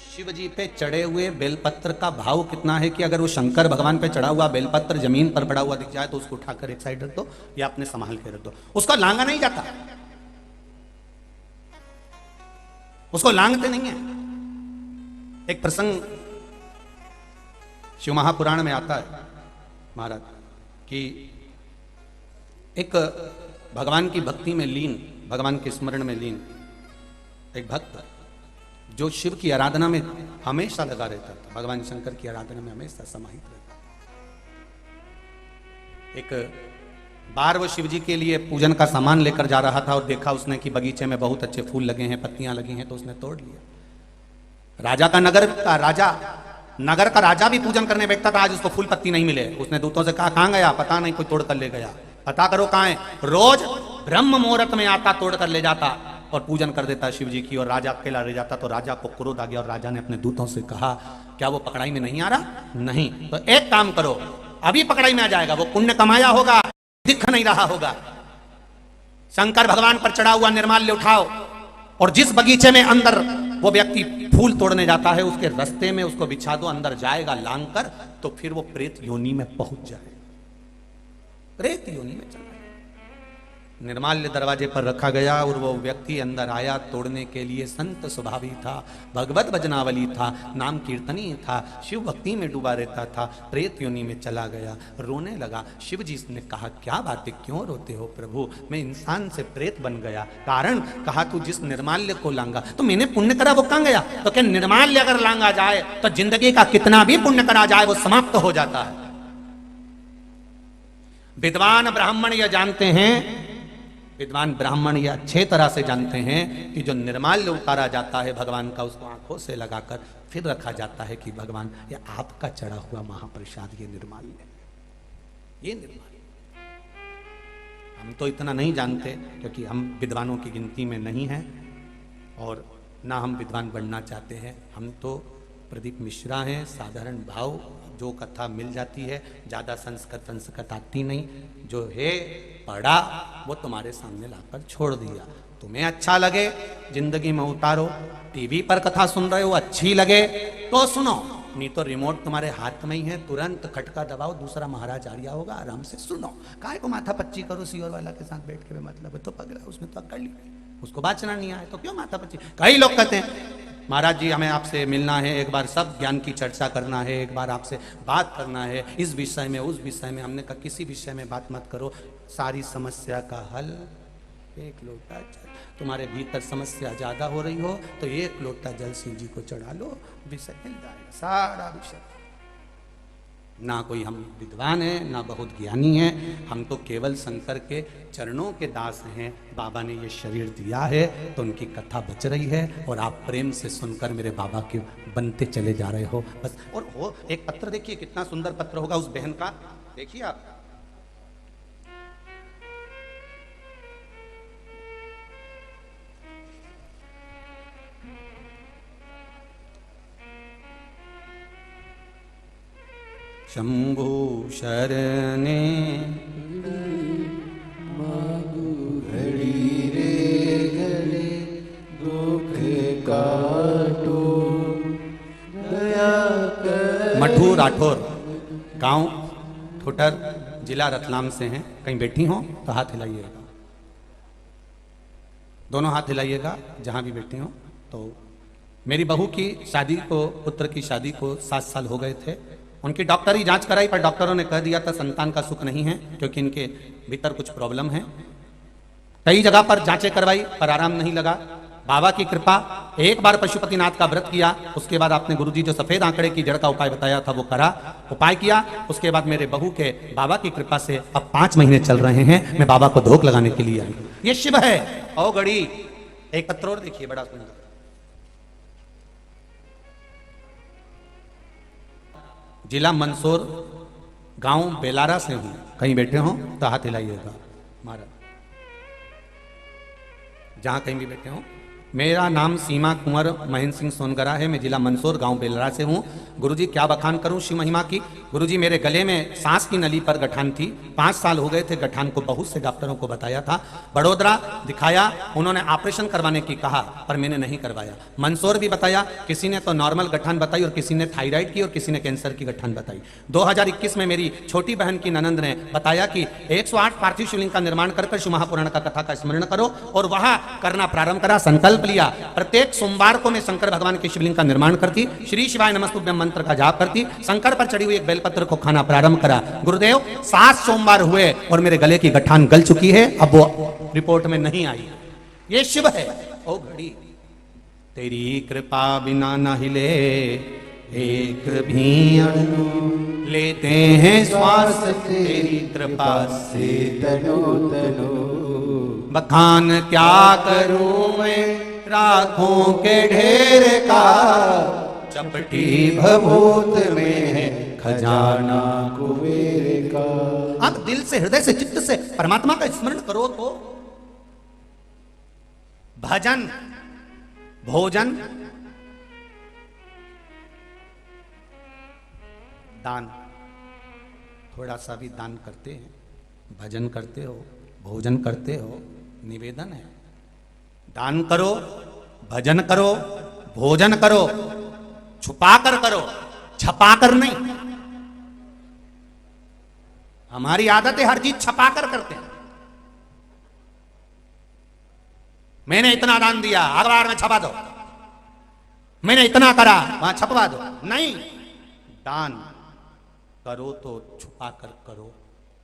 शिव जी पे चढ़े हुए बेलपत्र का भाव कितना है कि अगर वो शंकर भगवान पे चढ़ा हुआ बेलपत्र जमीन पर पड़ा हुआ दिख जाए तो उसको उठाकर एक साइड रख दो या अपने संभाल के रख दो, उसको लांगा नहीं जाता, उसको लांगते नहीं है। एक प्रसंग शिव महापुराण में आता है महाराज कि एक भगवान की भक्ति में लीन, भगवान के स्मरण में लीन एक भक्त जो शिव की आराधना में हमेशा लगा रहता था, भगवान शंकर की आराधना में हमेशा समाहित रहता। एक बार वो शिव जी के लिए पूजन का सामान लेकर जा रहा था और देखा उसने कि बगीचे में बहुत अच्छे फूल लगे हैं, पत्तियां लगी हैं, तो उसने तोड़ लिया। राजा का नगर का राजा भी पूजन करने बैठता था, आज उसको फूल पत्ती नहीं मिले। उसने दूतों से कहा कहां गया, पता नहीं, कोई तोड़ कर ले गया, पता करो कहां है। रोज ब्रह्म मुहूर्त में आता, तोड़ कर ले जाता और पूजन कर देता शिव जी की, और राजा अकेला रह जाता। तो राजा को क्रोध आ गया और राजा ने अपने दूतों से कहा क्या वो पकड़ाई में नहीं आ रहा? नहीं, तो एक काम करो, अभी पकड़ाई में आ जाएगा, वो पुण्य कमाया होगा, दिख नहीं रहा होगा, शंकर भगवान पर चढ़ा हुआ निर्माल्य उठाओ और जिस बगीचे में अंदर वो व्यक्ति फूल तोड़ने जाता है उसके रास्ते में उसको बिछा दो, अंदर जाएगा लांग कर, तो फिर वो प्रेत योनि में पहुंच जाए, प्रेत योनि में चला। निर्माल्य दरवाजे पर रखा गया और वो व्यक्ति अंदर आया तोड़ने के लिए। संत स्वभावी था, भगवत भजनावली था, नाम कीर्तनी था, शिव भक्ति में डूबा रहता था, प्रेत योनि में चला गया, रोने लगा। शिव जी ने कहा क्या बात है, क्यों रोते हो प्रभु, मैं इंसान से प्रेत बन गया। कारण, कहा तू जिस निर्माल्य को लांगा, तो मैंने पुण्य करा वो कहां गया? तो क्या निर्माल्य अगर लांगा जाए तो जिंदगी का कितना भी पुण्य करा जाए वो समाप्त हो जाता है। विद्वान ब्राह्मण यह जानते हैं, विद्वान ब्राह्मण यह अच्छे तरह से जानते हैं कि जो निर्माल्य उतारा जाता है भगवान का, उसको आंखों से लगाकर फिर रखा जाता है कि भगवान ये आपका चढ़ा हुआ महाप्रसाद, ये निर्माल्य, ये निर्माल्य। हम तो इतना नहीं जानते क्योंकि हम विद्वानों की गिनती में नहीं हैं और ना हम विद्वान बनना चाहते हैं। हम तो प्रदीप मिश्रा हैं, साधारण भाव, जो कथा मिल जाती है, ज़्यादा संस्कृत आती नहीं, जो है पढ़ा वो तुम्हारे सामने लाकर छोड़ दिया। तुम्हें अच्छा लगे जिंदगी में उतारो, टीवी पर कथा सुन रहे हो अच्छी लगे तो सुनो, नहीं तो रिमोट तुम्हारे हाथ में ही है, तुरंत खटका दबाओ, दूसरा महाराज आर्या होगा, आराम से सुनो। काहे को माथा पच्ची करो सियोर वाला के साथ बैठ के, मतलब है तो पगला, उसमें तो कर ली, उसको बाचना नहीं आए तो क्यों माथा पच्ची। कई लोग कहते हैं महाराज जी हमें आपसे मिलना है, एक बार सब ज्ञान की चर्चा करना है, एक बार आपसे बात करना है इस विषय में उस विषय में। हमने कहा किसी विषय में बात मत करो, सारी समस्या का हल एक लोटा जल। तुम्हारे भीतर समस्या ज्यादा हो रही हो तो एक लोटा जल शिव जी को चढ़ा लो, विषय मिल जाएगा सारा विषय। ना कोई हम विद्वान हैं ना बहुत ज्ञानी हैं, हम तो केवल शंकर के चरणों के दास हैं। बाबा ने ये शरीर दिया है तो उनकी कथा बच रही है और आप प्रेम से सुनकर मेरे बाबा के बनते चले जा रहे हो बस। और वो एक पत्र देखिए कितना सुंदर पत्र होगा उस बहन का, देखिए आप। शंभु शरणे मागु घड़ी रे घड़ी दुख काटो दया कर। मठू राठौर, गांव ठोटर, जिला रतलाम से हैं। कहीं बैठी हो तो हाथ हिलाइएगा, दोनों हाथ हिलाइएगा जहां भी बैठी हो। तो मेरी बहू की शादी को, पुत्र की शादी को 7 साल हो गए थे। उनकी डॉक्टरी जांच कराई पर डॉक्टरों ने कह दिया था संतान का सुख नहीं है क्योंकि इनके भीतर कुछ प्रॉब्लम है। कई जगह पर जांचें करवाई पर आराम नहीं लगा। बाबा की कृपा, एक बार पशुपतिनाथ का व्रत किया, उसके बाद आपने गुरुजी जो सफेद आंकड़े की जड़ का उपाय बताया था वो करा, उपाय किया। उसके बाद मेरे बहू के बाबा की कृपा से अब 5 महीने चल रहे हैं। मैं बाबा को धोख लगाने के लिए आई। ये शिव है। ओ गड़ी, एक पत्र और देखिए बड़ा सुंदर, जिला मंदसौर, गांव बेलारा से हूं। कहीं बैठे हो तो हाथ हिलाइएगा महाराज, जहां कहीं भी बैठे हो। मेरा नाम सीमा कुंवर महेंद्र सिंह सोनगरा है। मैं जिला मंदसौर, गांव बेलरा से हूँ। गुरुजी क्या बखान करूं शिव महिमा की। गुरुजी मेरे गले में सांस की नली पर गठान थी, 5 साल हो गए थे गठान को। बहुत से डॉक्टरों को बताया था, बड़ोदरा दिखाया, उन्होंने ऑपरेशन करवाने की कहा पर मैंने नहीं करवाया। मंदसौर भी बताया, किसी ने तो नॉर्मल गठान बताई और किसी ने थायराइड की और किसी ने कैंसर की गठान बताई। 2021 में मेरी छोटी बहन की ननंद ने बताया कि 108 पार्थिव शिवलिंग का निर्माण कर शिव महापुराण का कथा का स्मरण करो और वहां करना प्रारंभ करा। संकल्प लिया, प्रत्येक सोमवार को मैं शंकर भगवान के शिवलिंग का निर्माण करती, श्री शिवाय नमस्तुभ्यम मंत्र का जाप करती, शंकर पर चढ़ी हुई एक बेलपत्र को खाना प्रारंभ करा। गुरुदेव 7 सोमवार हुए और मेरे गले की गठान गल चुकी है, अब वो रिपोर्ट में नहीं आई। ये शिव है। ओ घड़ी, तेरी कृपा बिना न हिले एक भी अणु, लेते हैं श्वास तेरी कृपा से तनु तनु। बखान क्या करूं मैं राखों के ढेर का, चपटी भभूत में है खजाना कुबेर का। आप दिल से, हृदय से, चित्त से परमात्मा का स्मरण करो तो भजन, भोजन, दान, थोड़ा सा भी दान करते हैं, भजन करते हो, भोजन करते हो, निवेदन है। दान करो, भजन करो, भोजन करो, छुपाकर करो, छपाकर नहीं। हमारी आदत है हर चीज छपाकर करते हैं। मैंने इतना दान दिया, अखबार में छपा दो, मैंने इतना करा, वहां छपवा दो। नहीं, दान करो तो छुपा कर करो,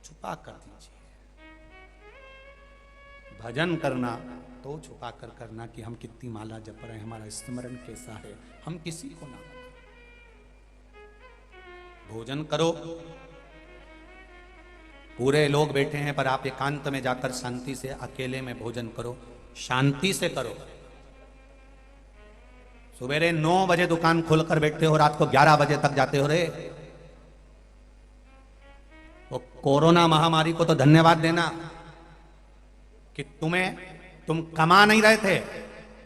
छुपा कर दीजिए। भजन करना तो छुपा कर करना कि हम कितनी माला जप रहे हैं, हमारा स्मरण कैसा है, हम किसी को ना बताएं। भोजन करो, पूरे लोग बैठे हैं पर आप एकांत में जाकर शांति से अकेले में भोजन करो, शांति से करो। सवेरे 9 बजे दुकान खोलकर बैठते हो, रात को 11 बजे तक जाते हो रे। वो कोरोना महामारी को तो धन्यवाद देना कि तुम कमा नहीं रहे थे,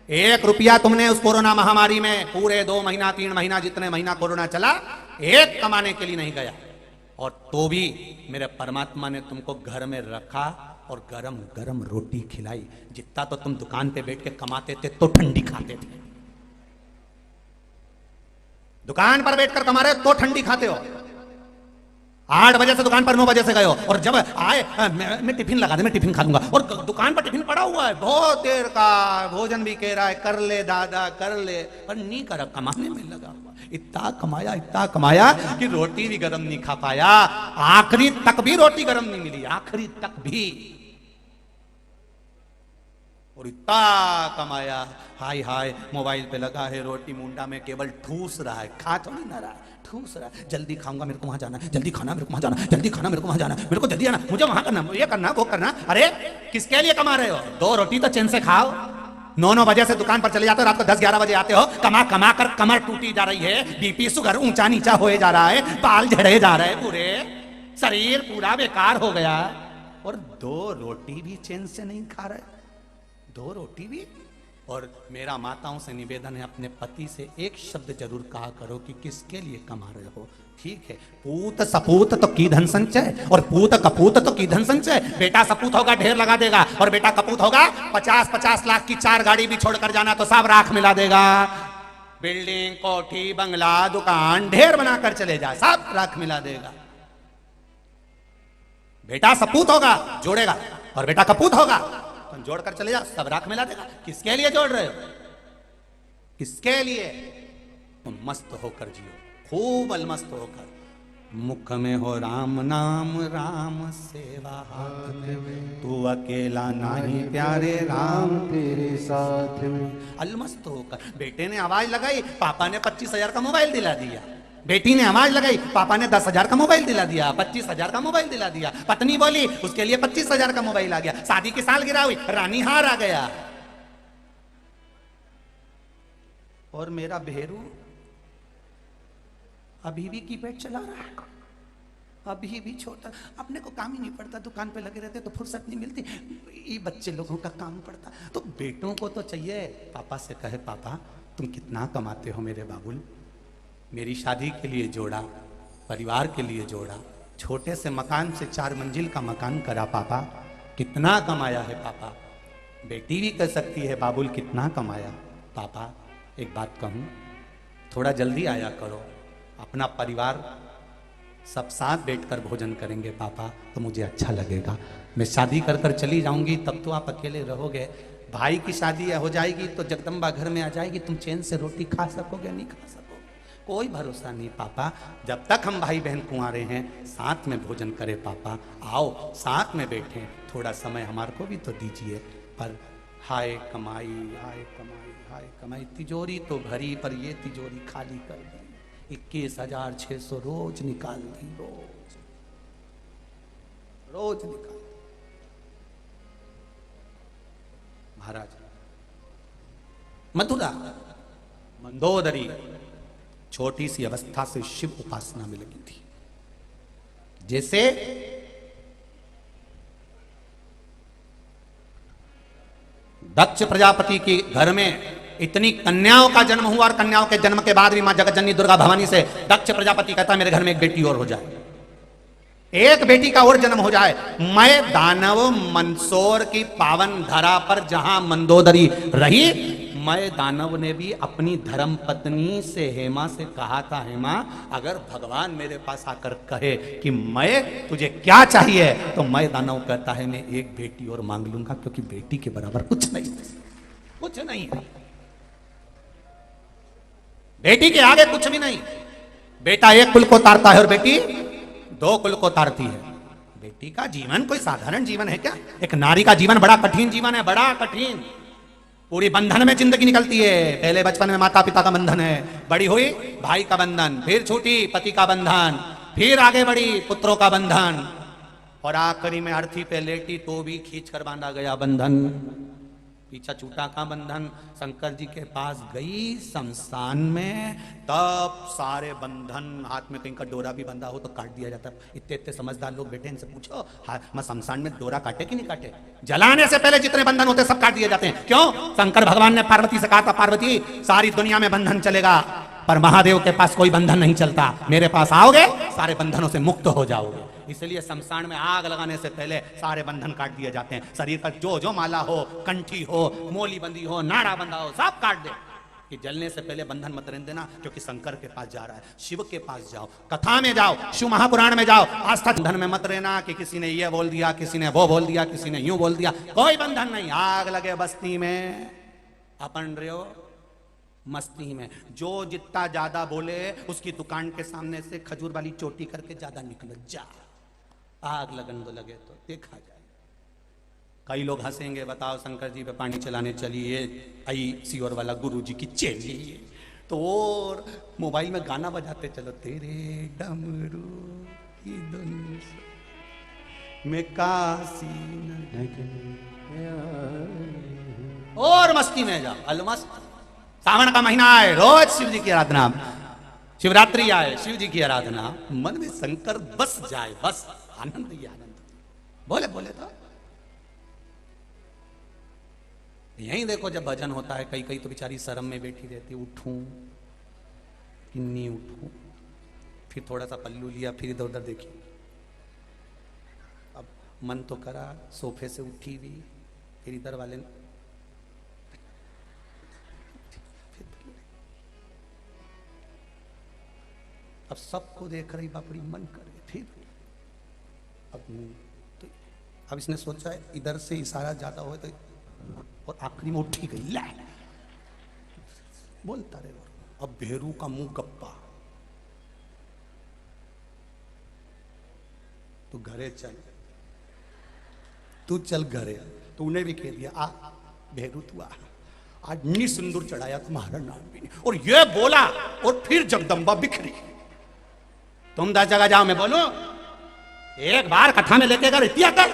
1 रुपया तुमने उस कोरोना महामारी में पूरे 2 महीना 3 महीना जितने महीना कोरोना चला, एक कमाने के लिए नहीं गया। और तो भी मेरे परमात्मा ने तुमको घर में रखा और गरम गरम रोटी खिलाई। जितना तो तुम दुकान पे बैठ के कमाते थे तो ठंडी खाते थे, दुकान पर बैठकर कमा रहे हो तो ठंडी खाते हो। 8 बजे से दुकान पर 9 बजे से गए हो, और जब आए मैं टिफिन लगा दे, मैं टिफिन खा लूंगा, और दुकान पर टिफिन पड़ा हुआ है बहुत देर का, भोजन भी कह रहा है कर ले दादा कर ले, पर नहीं करा, कमाने में लगा हुआ। इतना कमाया कि रोटी भी गरम नहीं खा पाया, आखिरी तक भी रोटी गरम नहीं मिली, आखिरी तक भी। और इतना कमाया, हाय हाय मोबाइल पे लगा है, रोटी मुंडा में केवल ठूस रहा है, खा तो नहीं ना रहा, ठूस रहा है। जल्दी खाऊंगा, मेरे को वहां जाना, जल्दी खाना मेरे को वहां जाना, जल्दी खाना मेरे को वहां जाना, मेरे को जल्दी आना, मुझे वहां करना, ये करना वो करना। अरे किसके लिए कमा रहे हो? 2 रोटी तो चैन से खाओ। 9 बजे से दुकान पर चले जाते हो, रात को 10-11 बजे आते हो, कमा कर कमर टूटी जा रही है, बीपी शुगर ऊंचा नीचा होए जा रहा है, बाल झड़े जा रहे हैं, पूरे शरीर पूरा बेकार हो गया, और 2 रोटी भी चैन से नहीं खा रहे, 2 रोटी भी। और मेरा माताओं से निवेदन है, अपने पति से एक शब्द जरूर कहा करो कि किसके लिए कमा रहे हो। ठीक है, पूत सपूत तो की धन संचय, और पूत कपूत तो की धन संचय। बेटा सपूत होगा ढेर लगा देगा, और बेटा कपूत होगा 50-50 लाख की 4 गाड़ी भी छोड़कर जाना तो सब राख मिला देगा। बिल्डिंग कोठी बंगला दुकान ढेर बनाकर चले जा, सब राख मिला देगा। बेटा सपूत होगा जोड़ेगा, और बेटा कपूत होगा तो जोड़कर चले जा, सब राख मिला देगा। किसके लिए जोड़ रहे हो? किसके लिए? तुम मस्त होकर जियो, खूब अलमस्त होकर। मुख में हो राम नाम, राम सेवा हाथ में, तू अकेला नहीं प्यारे राम तेरे साथ में। अलमस्त होकर। बेटे ने आवाज लगाई, पापा ने 25,000 का मोबाइल दिला दिया। बेटी ने आवाज लगाई, पापा ने 10,000 का मोबाइल दिला दिया, 25,000 का मोबाइल दिला दिया। पत्नी बोली, उसके लिए 25,000 का मोबाइल आ गया। शादी की सालगिरह हुई, रानी हार आ गया। और मेरा भेरू अभी भी कीपैड चला रहा है, अभी भी छोटा, अपने को काम ही नहीं पड़ता, दुकान पे लगे रहते तो फुर्सत नहीं मिलती, ये बच्चे लोगों का काम पड़ता। तो बेटों को तो चाहिए पापा से कहे, पापा तुम कितना कमाते हो मेरे बाबुल, मेरी शादी के लिए जोड़ा, परिवार के लिए जोड़ा, छोटे से मकान से 4 मंजिल का मकान करा, पापा कितना कमाया है पापा। बेटी भी कह सकती है, बाबुल कितना कमाया। पापा एक बात कहूँ, थोड़ा जल्दी आया करो, अपना परिवार सब साथ बैठकर भोजन करेंगे पापा, तो मुझे अच्छा लगेगा। मैं शादी कर कर चली जाऊंगी तब तो आप अकेले रहोगे, भाई की शादी हो जाएगी तो जगदम्बा घर में आ जाएगी, तुम चैन से रोटी खा सकोगे नहीं खा सकोगे, कोई भरोसा नहीं पापा। जब तक हम भाई बहन कुंवारे हैं साथ में भोजन करें पापा, आओ साथ में बैठें, थोड़ा समय हमारे को भी तो दीजिए। पर हाय कमाई, हाय कमाई, हाय कमाई, तिजोरी तो भरी पर ये तिजोरी खाली कर दी, 21,600 रोज निकाल दी, रोज निकाल। महाराज मथुरा मंदोदरी छोटी सी अवस्था से शिव उपासना में लगी थी। जैसे दक्ष प्रजापति के घर में इतनी कन्याओं का जन्म हुआ, और कन्याओं के जन्म के बाद भी मां जगतजननी दुर्गा भवानी से दक्ष प्रजापति कहता है मेरे घर में एक बेटी और हो जाए, एक बेटी का और जन्म हो जाए। मैं दानव मंदसौर की पावन धरा पर जहां मंदोदरी रही, मैं दानव ने भी अपनी धर्म पत्नी से हेमा से कहा था, हेमा अगर भगवान मेरे पास आकर कहे कि मैं तुझे क्या चाहिए, तो मैं दानव कहता है मैं एक बेटी और मांग लूंगा, क्योंकि बेटी के बराबर कुछ नहीं, कुछ नहीं, बेटी के आगे कुछ भी नहीं। बेटा एक कुल को तारता है और बेटी 2 कुल को तारती है। बेटी का जीवन कोई साधारण जीवन है क्या? एक नारी का जीवन बड़ा कठिन जीवन है, बड़ा कठिन। पूरी बंधन में जिंदगी निकलती है। पहले बचपन में माता पिता का बंधन है, बड़ी हुई भाई का बंधन, फिर छूटी पति का बंधन, फिर आगे बढ़ी पुत्रों का बंधन, और आखिरी में अर्थी पे लेटी तो भी खींच कर बांधा गया बंधन। पीछा छूटा का बंधन, शंकर जी के पास गई शमशान में, तब सारे बंधन, हाथ में कहीं का डोरा भी बंधा हो तो काट दिया जाता। इतने इतने समझदार लोग बैठे, इनसे पूछो मैं शमशान में डोरा काटे कि नहीं काटे? जलाने से पहले जितने बंधन होते सब काट दिए जाते हैं। क्यों? शंकर भगवान ने पार्वती से कहा था, पार्वती सारी दुनिया में बंधन चलेगा पर महादेव के पास कोई बंधन नहीं चलता, मेरे पास आओगे सारे बंधनों से मुक्त हो जाओगे। इसलिए शमशान में आग लगाने से पहले सारे बंधन काट दिए जाते हैं। शरीर का जो जो माला हो, कंठी हो, मोली बंदी हो, नाड़ा बंधा हो, सब काट दे कि जलने से पहले बंधन मत रहने देना, क्योंकि शंकर के पास जा रहा है। शिव के पास जाओ, कथा में जाओ, शिव महापुराण में जाओ, आस्था बंधन में मत रहना कि किसी ने ये बोल दिया, किसी ने वो बोल दिया, किसी ने यूं बोल दिया, कोई बंधन नहीं। आग लगे बस्ती में, अपन रहो मस्ती में। जो जितना ज्यादा बोले उसकी दुकान के सामने से खजूर वाली चोटी करके ज्यादा निकल जा। आग लगन दो, लगे तो देखा जाए। कई लोग हंसेंगे, बताओ शंकर जी पे पानी चलाने चली ये आई सीवर वाला गुरु जी की चेली, तो और मोबाइल में गाना बजाते चलो, तेरे डमरू की धुन में काशी और मस्ती में जाओ, अलमस्त। सावन का महीना आए, रोज शिव जी की आराधना, शिवरात्रि आए, शिव जी की आराधना, मन में शंकर बस जाए, बस आनंद ही आनंद। बोले बोले तो यही देखो, जब भजन होता है, कई कई तो बेचारी शर्म में बैठी रहती, उठूं कि नहीं उठूं, फिर थोड़ा सा पल्लू लिया, फिर इधर उधर देखी, अब मन तो करा, सोफे से उठी भी, फिर इधर वाले ने अब सबको देख रही बापड़ी, मन करे फिर अब इसने सोचा है इधर से इशारा ज्यादा हो तो, और आखिरी में उठी गई, ला बोलता रहे। अब भेरू का मुंह गप्पा, तू घरे चल, तू चल घरे, तूने भी कह दिया, आ भेरू तू आ, आज नी सिंदूर चढ़ाया तुम्हारा नाम भी नहीं, और ये बोला, और फिर जगदम्बा बिखरी। तुम 10 जगह जाओ, मैं बोलूं एक बार कथा में लेके कर, इतिया कर,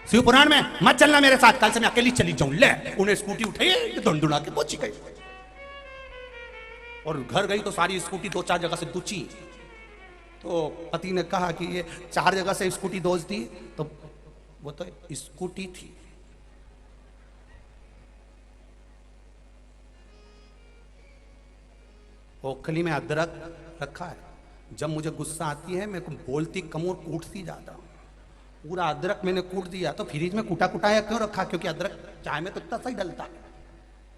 शिव पुराण में मत चलना मेरे साथ, कल से मैं अकेली चली जाऊं। ले उन्हें स्कूटी उठाई, धुंधुड़ा के पहुंची गई, और घर गई तो सारी स्कूटी 2-4 जगह से दूची। तो पति ने कहा कि ये 4 जगह से स्कूटी दोष दी, तो वो तो स्कूटी थी। ओखली में अदरक रखा है, जब मुझे गुस्सा आती है मैं बोलती कम और कूटती जाता हूँ। पूरा अदरक मैंने कूट दिया, तो फ्रिज में कूटा कुटाया क्यों रखा? क्योंकि अदरक चाय में तो इतना सही डलता,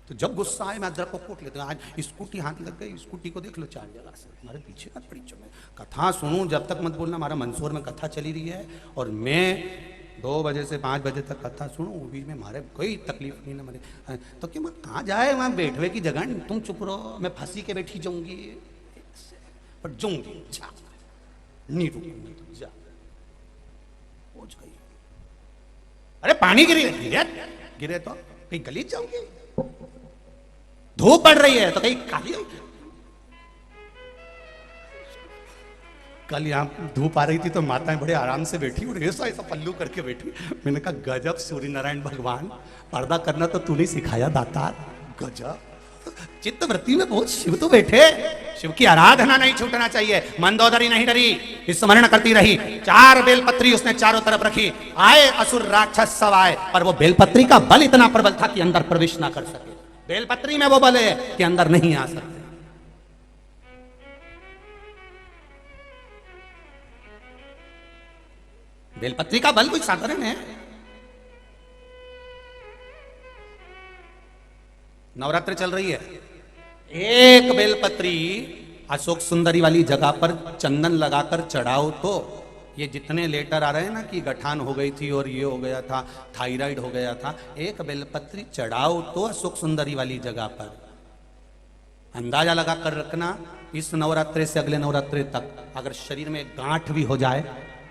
तो जब गुस्सा आए मैं अदरक को कूट लेता हूँ। आज स्कूटी हाथ लग गई, स्कूटी को देख लो 4 जगह से, हमारे पीछे मत पड़ी। मैं कथा सुनूं जब तक मत बोलना, हमारा मंसूर में कथा चली रही है और मैं 2 बजे से 5 बजे तक कथा सुनूं, वो बीच में हमारे कोई तकलीफ नहीं ना मेरे। तो क्यों मैं कहाँ जाए, वहाँ बैठवे की जगह नहीं, तुम चुप रहो, मैं फंसी के बैठी जाऊंगी, पर जाऊंगी, जा नहीं रुकूंगी, तो जा पहुंच गई। अरे पानी गिरे तो कहीं गली जाऊंगी, धूप पड़ रही है तो कहीं काली होगी। कल यहाँ धूप आ रही थी तो माताएं बड़े आराम से बैठी और ऐसा ऐसा पल्लू करके बैठी। मैंने कहा गजब सूर्य नारायण भगवान, पर्दा करना तो तूने सिखाया दातार, गजब। चित्त वृत्ति में बहुत शिव तो बैठे, शिव की आराधना नहीं छूटना चाहिए। मंदोदरी नहीं डरी, स्मरण करती रही। 4 बेलपत्री उसने चारों तरफ रखी, आए असुर राक्षस सब आए, पर वो बेलपत्री का बल इतना प्रबल था कि अंदर प्रवेश ना कर सके। बेलपत्री में वो बल है कि अंदर नहीं आ सकते। बेलपत्री का बल कोई साधारण है? नवरात्र चल रही है, एक बेलपत्री अशोक सुंदरी वाली जगह पर चंदन लगाकर चढ़ाओ तो ये जितने लेटर आ रहे हैं ना कि गठान हो गई थी और ये हो गया था, थायराइड हो गया था, एक बेलपत्री चढ़ाओ तो अशोक सुंदरी वाली जगह पर। अंदाजा लगा कर रखना, इस नवरात्रे से अगले नवरात्रे तक अगर शरीर में गांठ भी हो जाए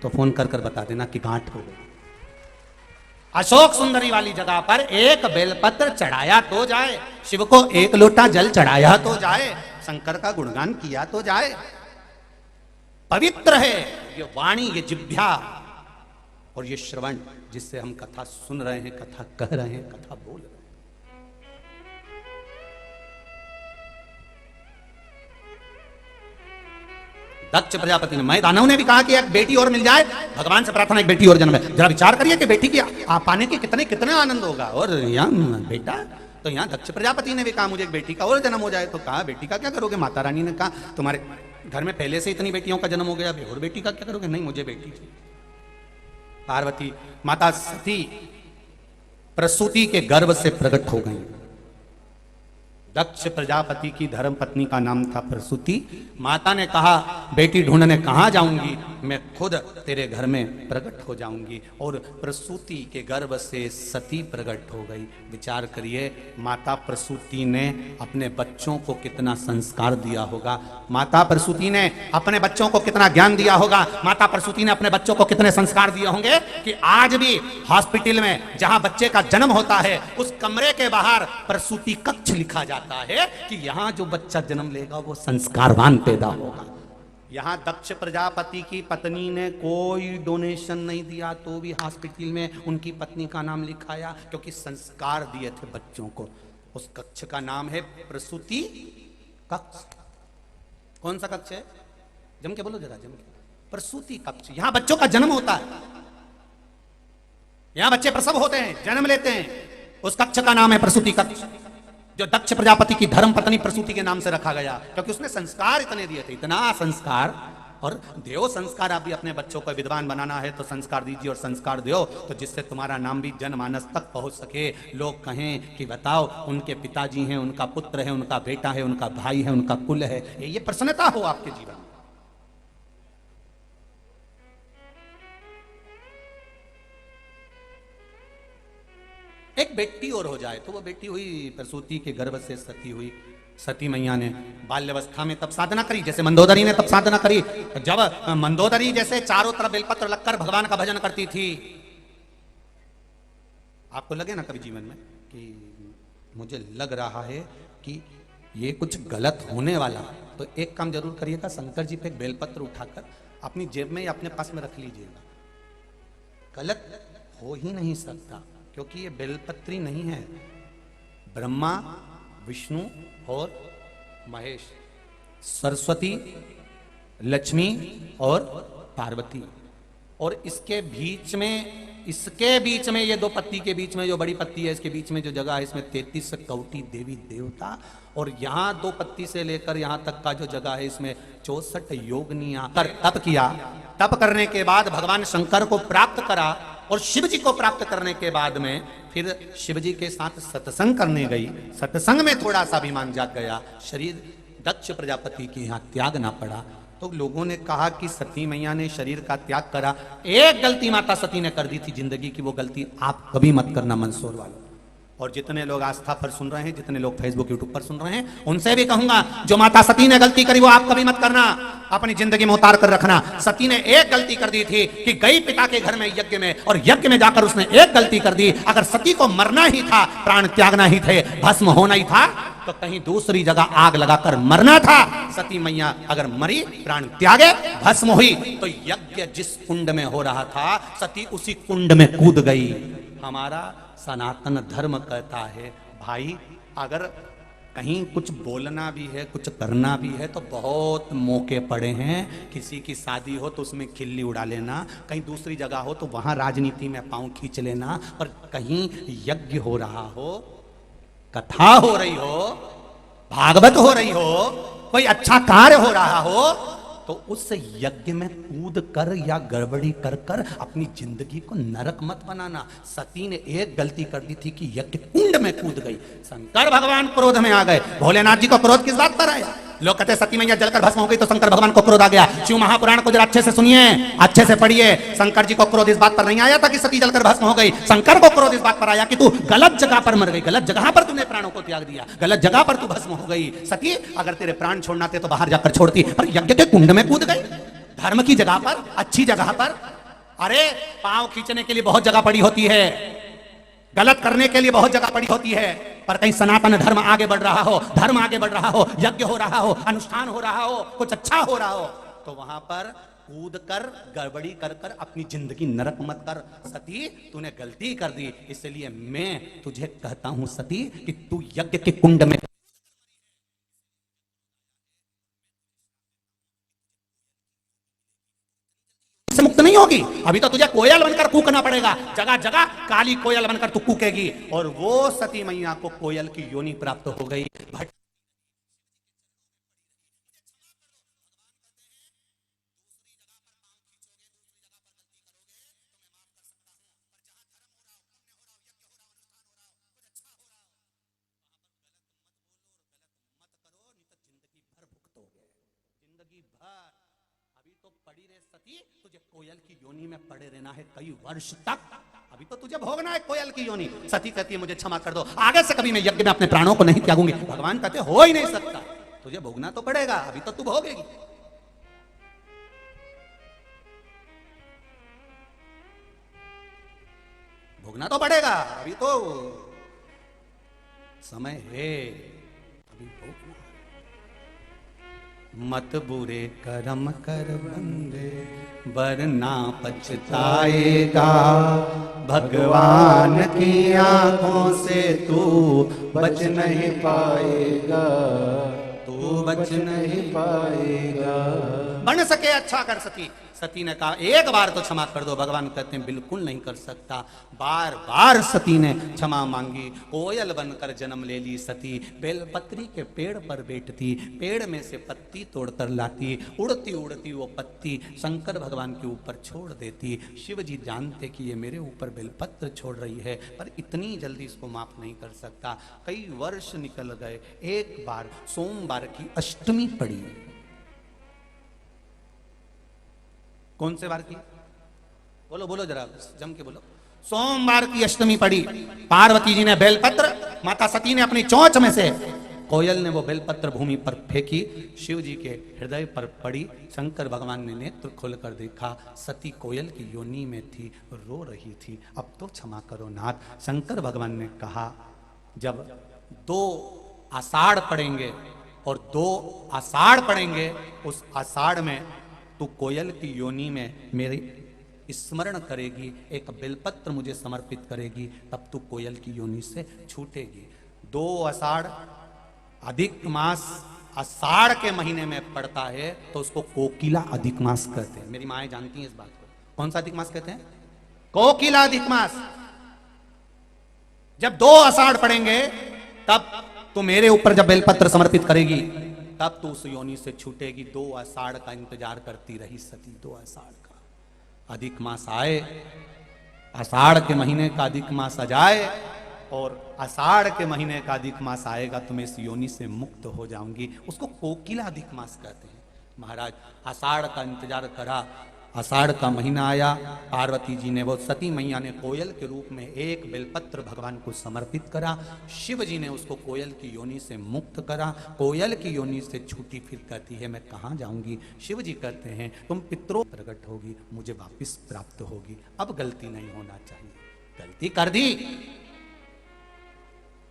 तो फोन कर कर बता देना कि गांठ हो गई। अशोक सुंदरी वाली जगह पर एक बेलपत्र चढ़ाया तो जाए, शिव को 1 लोटा जल चढ़ाया तो जाए, शंकर का गुणगान किया तो जाए। पवित्र है ये वाणी, ये जिह्वा और ये श्रवण, जिससे हम कथा सुन रहे हैं, कथा कह रहे हैं, कथा बोल रहे हैं। दक्ष प्रजापति ने, मैं दानव ने भी कहा कि एक बेटी और मिल जाए, भगवान से प्रार्थना एक बेटी और जन्म है। जरा विचार करिए कि बेटी की पाने के कितने कितने आनंद होगा। और यहाँ बेटा, तो यहाँ दक्ष प्रजापति ने भी कहा मुझे एक बेटी का और जन्म हो जाए। तो कहा बेटी का क्या करोगे? माता रानी ने कहा तुम्हारे घर में पहले से इतनी बेटियों का जन्म हो गया, अभी और बेटी का क्या करोगे? नहीं, मुझे बेटी थी। पार्वती माता सती प्रसूति के गर्भ से प्रकट हो गई। दक्ष प्रजापति की धर्म पत्नी का नाम था प्रसूति। माता ने कहा बेटी ढूंढने कहाँ जाऊंगी, मैं खुद तेरे घर में प्रकट हो जाऊंगी। और प्रसूति के गर्भ से सती प्रकट हो गई। विचार करिए, माता प्रसूति ने अपने बच्चों को कितना संस्कार दिया होगा, माता प्रसूति ने अपने बच्चों को कितना ज्ञान दिया होगा, माता प्रसूति ने अपने बच्चों को कितने संस्कार दिए होंगे कि आज भी हॉस्पिटल में जहां बच्चे का जन्म होता है उस कमरे के बाहर प्रसूति कक्ष लिखा जाता है कि यहां जो बच्चा जन्म लेगा वो संस्कारवान पैदा होगा। यहां दक्ष प्रजापति की पत्नी ने कोई डोनेशन नहीं दिया तो भी हॉस्पिटल में उनकी पत्नी का नाम लिखाया, क्योंकि संस्कार दिए थे बच्चों को। उस कक्ष का नाम है प्रसूति कक्ष। कौन सा कक्ष है? जम के बोलो जरा, जम के। प्रसूति कक्ष। यहां बच्चों का जन्म होता है, यहां बच्चे प्रसव होते हैं, जन्म लेते हैं। उस कक्ष का नाम है प्रसूति कक्ष, जो दक्ष प्रजापति की धर्म पत्नी प्रसूति के नाम से रखा गया, क्योंकि उसने संस्कार इतने दिए थे, इतना संस्कार। और देव संस्कार। आप भी अपने बच्चों को विद्वान बनाना है तो संस्कार दीजिए और संस्कार दो, तो जिससे तुम्हारा नाम भी जनमानस तक पहुंच सके। लोग कहें कि बताओ उनके पिताजी हैं, उनका पुत्र है, उनका बेटा है, उनका भाई है, उनका कुल है, ये प्रसन्नता हो आपके जीवन में। एक बेटी और हो जाए तो वो बेटी हुई प्रसूति के गर्भ से सती हुई। सती मैया ने बाल्यावस्था में तब साधना करी, जैसे मंदोदरी ने तब साधना करी। जब मंदोदरी जैसे चारों तरफ बेलपत्र लगकर भगवान का भजन करती थी, आपको लगे ना कभी जीवन में कि मुझे लग रहा है कि ये कुछ गलत होने वाला, तो एक काम जरूर करिएगा, शंकर जी पे एक बेलपत्र उठाकर अपनी जेब में या अपने पास में रख लीजिएगा। गलत हो ही नहीं सकता, क्योंकि ये बेलपत्री नहीं है। ब्रह्मा, विष्णु और महेश, सरस्वती, लक्ष्मी और पार्वती, और इसके बीच में ये दो पत्ती के बीच में जो बड़ी पत्ती है, इसके बीच में जो जगह है, इसमें 33 कौटी देवी देवता, और यहाँ दो पत्ती से लेकर यहाँ तक का जो जगह है, इसमें 64 योगनियां कर तप किया। तप करने के बाद भगवान शंकर को प्राप्त करा, और शिव जी को प्राप्त करने के बाद में फिर शिव जी के साथ सत्संग करने गई। सत्संग में थोड़ा सा अभिमान जाग गया, शरीर दक्ष प्रजापति के यहाँ त्याग ना पड़ा। तो लोगों ने कहा कि सती मैया ने शरीर का त्याग करा। एक गलती माता सती ने कर दी थी जिंदगी की, वो गलती आप कभी मत करना मंदसौर वालों। और जितने लोग आस्था पर सुन रहे हैं, जितने लोग फेसबुक यूट्यूब पर सुन रहे हैं, उनसे भी कहूंगा जो माता सती ने गलती करी वो आप कभी मत करना, अपनी जिंदगी में उतार कर रखना। सती ने एक गलती कर दी थी कि गई पिता के घर में यज्ञ में, और यज्ञ में जाकर उसने एक गलती कर दी। अगर सती को मरना ही था, प्राण त्यागना ही थे, भस्म होना ही था, तो कहीं दूसरी जगह आग लगाकर मरना था। सती मैया अगर मरी, प्राण त्यागे, भस्म हुई, तो यज्ञ जिस कुंड में हो रहा था, सती उसी कुंड में कूद गई। हमारा सनातन धर्म कहता है भाई, अगर कहीं कुछ बोलना भी है, कुछ करना भी है, तो बहुत मौके पड़े हैं। किसी की शादी हो तो उसमें खिल्ली उड़ा लेना, कहीं दूसरी जगह हो तो वहां राजनीति में पांव खींच लेना, पर कहीं यज्ञ हो रहा हो, कथा हो रही हो, भागवत हो रही हो, कोई अच्छा कार्य हो रहा हो, तो उस यज्ञ में कूद कर या गड़बड़ी कर कर अपनी जिंदगी को नरक मत बनाना। सती ने एक गलती कर दी थी कि यज्ञ कुंड में कूद गई। शंकर भगवान क्रोध में आ गए। भोलेनाथ जी को क्रोध किस बात पर आया? लोग कहते सती मैया जलकर भस्म हो गई तो शंकर भगवान को क्रोध आ गया। शिव महापुराण को जरा अच्छे से सुनिए, अच्छे से पढ़िए। शंकर जी को क्रोध इस बात पर नहीं आया था कि सती जलकर भस्म हो गई। शंकर को क्रोध इस बात पर आया कि तू गलत जगह पर मर गई, गलत जगह पर तूने प्राणों को त्याग दिया, गलत जगह पर तू भस्म हो गई। सती, अगर तेरे प्राण छोड़ना थे तो बाहर जाकर छोड़ती, पर यज्ञ के कुंड में कूद गई, धर्म की जगह पर, अच्छी जगह पर। अरे पांव खींचने के लिए बहुत जगह पड़ी होती है, गलत करने के लिए बहुत जगह पड़ी होती है, पर कहीं सनातन धर्म आगे बढ़ रहा हो, धर्म आगे बढ़ रहा हो, यज्ञ हो रहा हो, अनुष्ठान हो रहा हो, कुछ अच्छा हो रहा हो, तो वहां पर कूद कर गड़बड़ी कर कर अपनी जिंदगी नरक मत कर। सती, तूने गलती कर दी, इसलिए मैं तुझे कहता हूं सती कि तू यज्ञ के कुंड में होगी, अभी तो तुझे कोयल बनकर कूकना पड़ेगा, जगह जगह काली कोयल बनकर तू कूकेगी। और वो सती मैया को कोयल की योनि प्राप्त हो गई। जिंदगी भर अभी तो पड़ी रहे सती, तुझे कोयल की योनि में पड़े रहना है कई वर्ष तक। अभी तो तुझे भोगना है कोयल की योनि। सती कहती है मुझे क्षमा कर दो, आगे से कभी मैं यज्ञ में अपने प्राणों को नहीं त्यागूंगी। भगवान कहते हो ही नहीं सकता, तुझे भोगना तो पड़ेगा, अभी तो तू भोगेगी। भोगना तो पड़ेगा, अभी तो समय है, अभी भोगना। मत बुरे कर्म कर बंदे, वरना पछताएगा। भगवान की आंखों से तू बच नहीं पाएगा, तू बच नहीं पाएगा। बन सके अच्छा कर सकी। सती ने कहा एक बार तो क्षमा कर दो। भगवान कहते हैं बिल्कुल नहीं कर सकता। बार बार सती ने क्षमा मांगी। कोयल बनकर जन्म ले ली सती। बेलपत्री के पेड़ पर बैठती, पेड़ में से पत्ती तोड़कर लाती, उड़ती उड़ती वो पत्ती शंकर भगवान के ऊपर छोड़ देती। शिव जी जानते कि ये मेरे ऊपर बेलपत्र छोड़ रही है, पर इतनी जल्दी इसको माफ नहीं कर सकता। कई वर्ष निकल गए। एक बार सोमवार की अष्टमी पड़ी। कौन से वार की? बोलो बोलो जरा जम के बोलो। सोमवार की अष्टमी पड़ी। पार्वती जी ने बेलपत्र, माता सती ने अपनी चोंच में से, कोयल ने वो बेलपत्र भूमि पर फेंकी, शिव जी के हृदय पर पड़ी। शंकर भगवान ने नेत्र खोलकर देखा, सती कोयल की योनि में थी, रो रही थी। अब तो क्षमा करो नाथ। शंकर भगवान ने कहा जब 2 आषाढ़ पड़ेंगे और 2 आषाढ़ पड़ेंगे, उस आषाढ़ में तू कोयल की योनि में मेरी स्मरण करेगी, एक बेलपत्र मुझे समर्पित करेगी, तब तू कोयल की योनि से छूटेगी। 2 आषाढ़ अधिक मास आषाढ़ के महीने में पड़ता है, तो उसको कोकिला अधिक मास कहते हैं। मेरी माएं जानती हैं इस बात को। कौन सा अधिक मास कहते हैं? कोकिला अधिक मास। जब 2 आषाढ़ पड़ेंगे तब तू मेरे ऊपर जब बेलपत्र समर्पित करेगी, तब तो उस योनि से छूटेगी। 2 आषाढ़ का इंतजार करती रही सती। 2 आषाढ़ का अधिक मास आए, आषाढ़ के महीने का अधिक मास आ जाए, और आषाढ़ के महीने का अधिक मास आएगा तो मैं इस योनि से मुक्त हो जाऊंगी। उसको कोकिला अधिक मास कहते हैं। महाराज आषाढ़ का इंतजार करा, आषाढ़ का महीना आया। पार्वती जी ने, वो सती मैया ने कोयल के रूप में एक बेलपत्र भगवान को समर्पित करा। शिव जी ने उसको कोयल की योनि से मुक्त करा। कोयल की योनि से छूटी फिर कहती है मैं कहाँ जाऊंगी? शिव जी कहते हैं तुम पितरों प्रकट होगी, मुझे वापिस प्राप्त होगी। अब गलती नहीं होना चाहिए। गलती कर दी।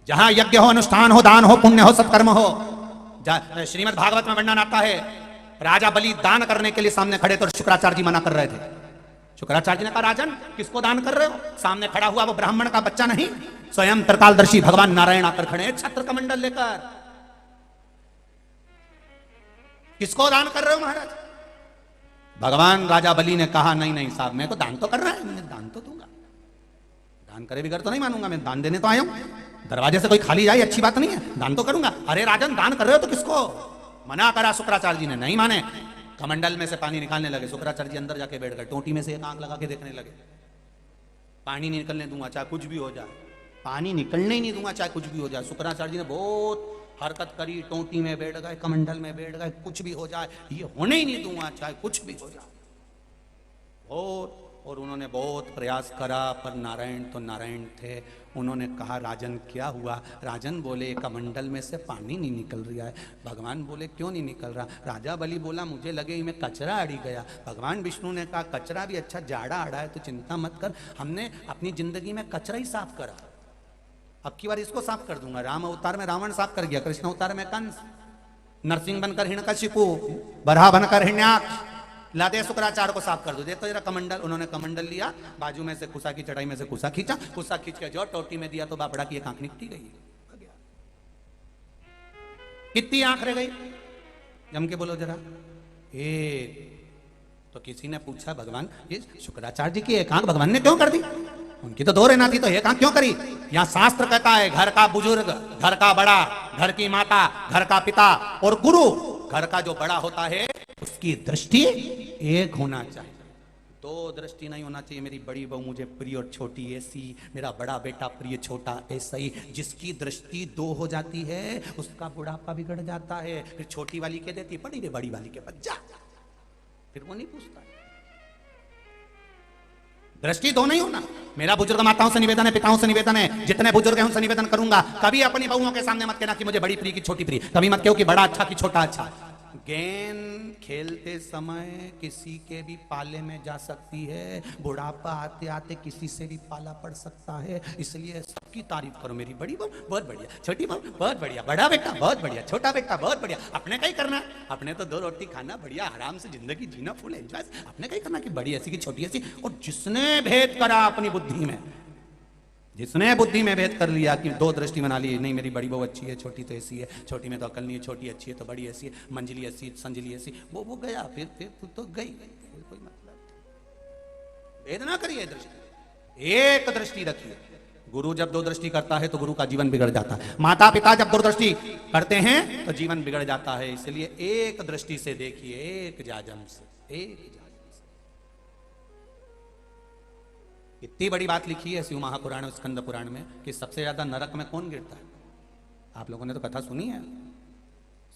जहां यज्ञ हो, अनुष्ठान हो, दान हो, पुण्य हो, सत्कर्म हो। श्रीमद् भागवत में वर्णन आता है, राजा बलि दान करने के लिए सामने खड़े थे और शुक्राचार्य जी मना कर रहे थे। शुक्राचार्य जी ने कहा राजन किसको दान कर रहे हो? सामने खड़ा हुआ वो ब्राह्मण का बच्चा नहीं, स्वयं त्रिकालदर्शी भगवान नारायण आकर खड़े हैं छत्र कमंडल लेकर। किसको दान कर रहे हो महाराज? भगवान राजा बलि ने कहा नहीं नहीं साहब, मैं तो दान तो कर रहा है, मैं दान तो दूंगा, दान करे बिगड़ तो नहीं मानूंगा, मैं दान देने तो आया हूं। दरवाजे से कोई खाली जाए अच्छी बात नहीं है, दान तो करूंगा। अरे राजन दान कर रहे हो तो किसको? मना करा शुक्राचार्य जी ने, नहीं माने। कमंडल में से पानी निकालने लगे। शुक्राचार्य जी अंदर जाके बैठ गए, टोटी में से एक आंख लगा के देखने लगे। पानी नहीं निकलने दूंगा चाहे कुछ भी हो जाए, पानी निकलने ही नहीं दूंगा चाहे कुछ भी हो जाए। शुक्राचार्य जी ने बहुत हरकत करी, टोटी में बैठ गए, कमंडल में बैठ गए, कुछ भी हो जाए ये होने ही नहीं दूंगा चाहे कुछ भी हो जाए। और उन्होंने बहुत प्रयास करा, पर नारायण तो नारायण थे। उन्होंने कहा राजन क्या हुआ? राजन बोले कमंडल में से पानी नहीं निकल रहा है। भगवान बोले क्यों नहीं निकल रहा? राजा बलि बोला मुझे लगे में कचरा अड़ी गया। भगवान विष्णु ने कहा कचरा भी अच्छा, जाड़ा अड़ा है तो चिंता मत कर, हमने अपनी जिंदगी में कचरा ही साफ करा, अब की बार इसको साफ कर दूंगा। राम अवतार में रावण साफ कर गया, कृष्ण अवतार में कंस, नरसिंह बनकर हिरण्यकशिपु, बराह बनकर हिरण्याक्ष, लादे शुक्राचार्य को साफ कर दो। देखो जरा कमंडल। उन्होंने कमंडल लिया, बाजू में से कुसा की चढ़ाई में से कुसा खींचा, कुसा खींच के जो टोटी में दिया तो बापड़ा की एक आंख निकटी गई। कितनी आंख रह गई? जम के बोलो जरा। एक। तो किसी ने पूछा भगवान ये शुक्राचार्य जी की एक आंख भगवान ने क्यों कर दी? उनकी तो दो रहना थी, तो एक आंख क्यों करी? यहाँ शास्त्र कहता है घर का बुजुर्ग, घर का बड़ा, घर की माता, घर का पिता और गुरु, घर का जो बड़ा होता है उसकी दृष्टि एक होना चाहिए, दो दृष्टि नहीं होना चाहिए। मेरी बड़ी बहू मुझे प्रिय और छोटी ऐसी, मेरा बड़ा बेटा प्रिय छोटा ऐसा ही। जिसकी दृष्टि दो हो जाती है उसका बुढ़ापा बिगड़ जाता है। फिर छोटी वाली कह देती बड़ी रे बड़ी वाली के पास जा, फिर वो नहीं पूछता। दृष्टि दो नहीं होना। मेरा बुजुर्ग माताओं से निवेदन है, पिताओं से निवेदन है, जितने बुजुर्ग हैं उनसे निवेदन करूंगा, कभी अपनी बहुओं के सामने मत कहना कि मुझे बड़ी प्रिय की छोटी प्रिय, कभी मत कहो कि बड़ा अच्छा कि छोटा अच्छा। गेंद खेलते समय किसी के भी पाले में जा सकती है, बुढ़ापा आते आते किसी से भी पाला पड़ सकता है। इसलिए सबकी तारीफ करो, मेरी बड़ी बहू बहुत बढ़िया, छोटी बहू बहुत बढ़िया, बड़ा बेटा बहुत बढ़िया, छोटा बेटा बहुत बढ़िया। अपने का ही करना, अपने तो दो रोटी खाना, बढ़िया आराम से जिंदगी जीना, फुल एंजॉय। अपने का ही करना कि बड़ी ऐसी की छोटी ऐसी। और जिसने भेद करा अपनी बुद्धि में, जिसने बुद्धि में भेद कर लिया कि दो दृष्टि बना ली, नहीं मेरी बड़ी बहू अच्छी है, छोटी तो ऐसी है, छोटी में तो अकल नहीं है, छोटी अच्छी है तो बड़ी ऐसी है, मंजली ऐसी संजली ऐसी, वो गया, फिर तू तो गई, कोई मतलब। भेद ना करिए दृष्टि, एक दृष्टि रखिए। गुरु जब दो दृष्टि करता है तो गुरु का जीवन बिगड़ जाता है। माता पिता जब दो दृष्टि करते हैं तो जीवन बिगड़ जाता है। इसलिए एक दृष्टि से देखिए, एक जाजम से, एक। इतनी बड़ी बात लिखी है शिव महापुराण और स्कंद पुराण में कि सबसे ज्यादा नरक में कौन गिरता है। आप लोगों ने तो कथा सुनी है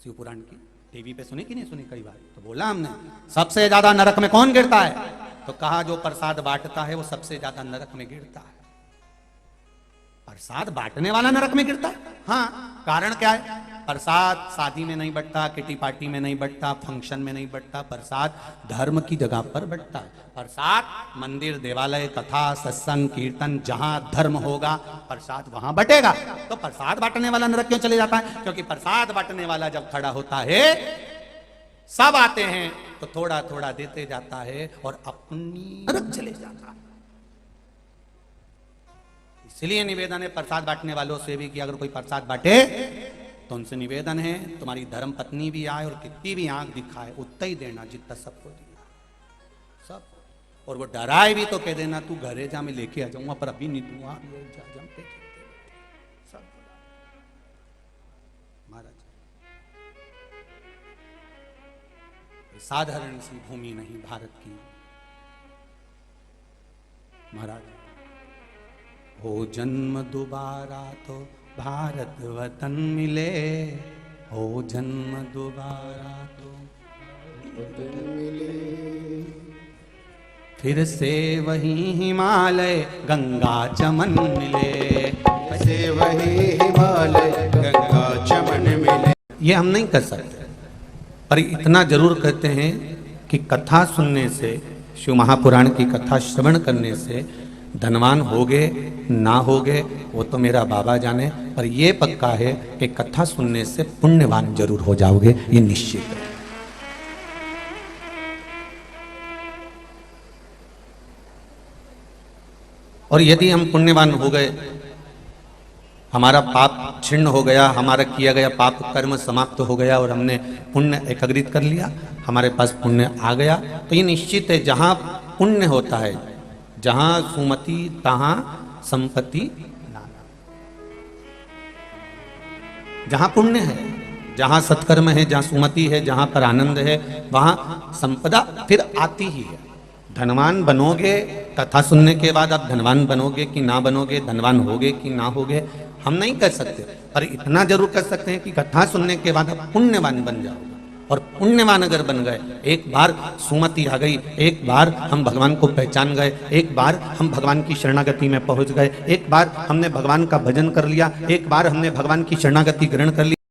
शिव पुराण की, टीवी पे सुनी कि नहीं सुनी? कई बार तो बोला हमने, सबसे ज्यादा नरक में कौन गिरता है? तो कहा जो प्रसाद बांटता है वो सबसे ज्यादा नरक में गिरता है। प्रसाद बांटने वाला नरक में गिरता है। हाँ, कारण क्या है? प्रसाद शादी में नहीं बंटता, किटी पार्टी में नहीं बंटता, फंक्शन में नहीं बंटता, प्रसाद धर्म की जगह पर बंटता है। प्रसाद मंदिर, देवालय, कथा, सत्संग, कीर्तन, जहां धर्म होगा प्रसाद वहां बटेगा। तो प्रसाद बांटने वाला नरक क्यों चले जाता है? क्योंकि प्रसाद बांटने वाला जब खड़ा होता है, सब आते हैं तो थोड़ा थोड़ा देते जाता है और अपनी नरक चले जाता है। इसलिए निवेदन है प्रसाद बांटने वालों से भी कि अगर कोई प्रसाद बांटे तो उनसे निवेदन है तुम्हारी धर्म पत्नी भी आए और कितनी भी आंख दिखाए उतना ही देना जितना सबको दिया सब। और वो डराए भी तो कह देना तू घरे जा, मैं लेके आ जाऊंगा, पर अभी नहीं दूंगा। सब महाराज, साधारण सी भूमि नहीं भारत की महाराज। हो जन्म दोबारा तो भारत वतन मिले, हो जन्म दोबारा तो वतन मिले, फिर से वही हिमालय गंगा चमन मिले, फिर से वही हिमालय गंगा चमन मिले। ये हम नहीं कर सकते, पर इतना जरूर कहते हैं कि कथा सुनने से, शिव महापुराण की कथा श्रवण करने से धनवान होगे ना होगे वो तो मेरा बाबा जाने, पर ये पक्का है कि कथा सुनने से पुण्यवान जरूर हो जाओगे, ये निश्चित है। और यदि हम पुण्यवान हो गए, हमारा पाप छिन्न हो गया, हमारा किया गया पाप कर्म समाप्त हो गया और हमने पुण्य एकत्रित कर लिया, हमारे पास पुण्य आ गया, तो ये निश्चित है जहां पुण्य होता है, जहां सुमति तहां संपत्ति नाना। जहां पुण्य है, जहां सत्कर्म है, जहां सुमति है, जहां पर आनंद है, वहां संपदा फिर आती ही है। धनवान बनोगे, कथा सुनने के बाद आप धनवान बनोगे कि ना बनोगे, धनवान होगे कि ना होगे, हम नहीं कह सकते, पर इतना जरूर कर सकते हैं कि कथा सुनने के बाद आप पुण्यवान बन जाओगे। और पुण्यवान अगर बन गए, एक बार सुमति आ गई, एक बार हम भगवान को पहचान गए, एक बार हम भगवान की शरणागति में पहुंच गए, एक बार हमने भगवान का भजन कर लिया, एक बार हमने भगवान की शरणागति ग्रहण कर ली,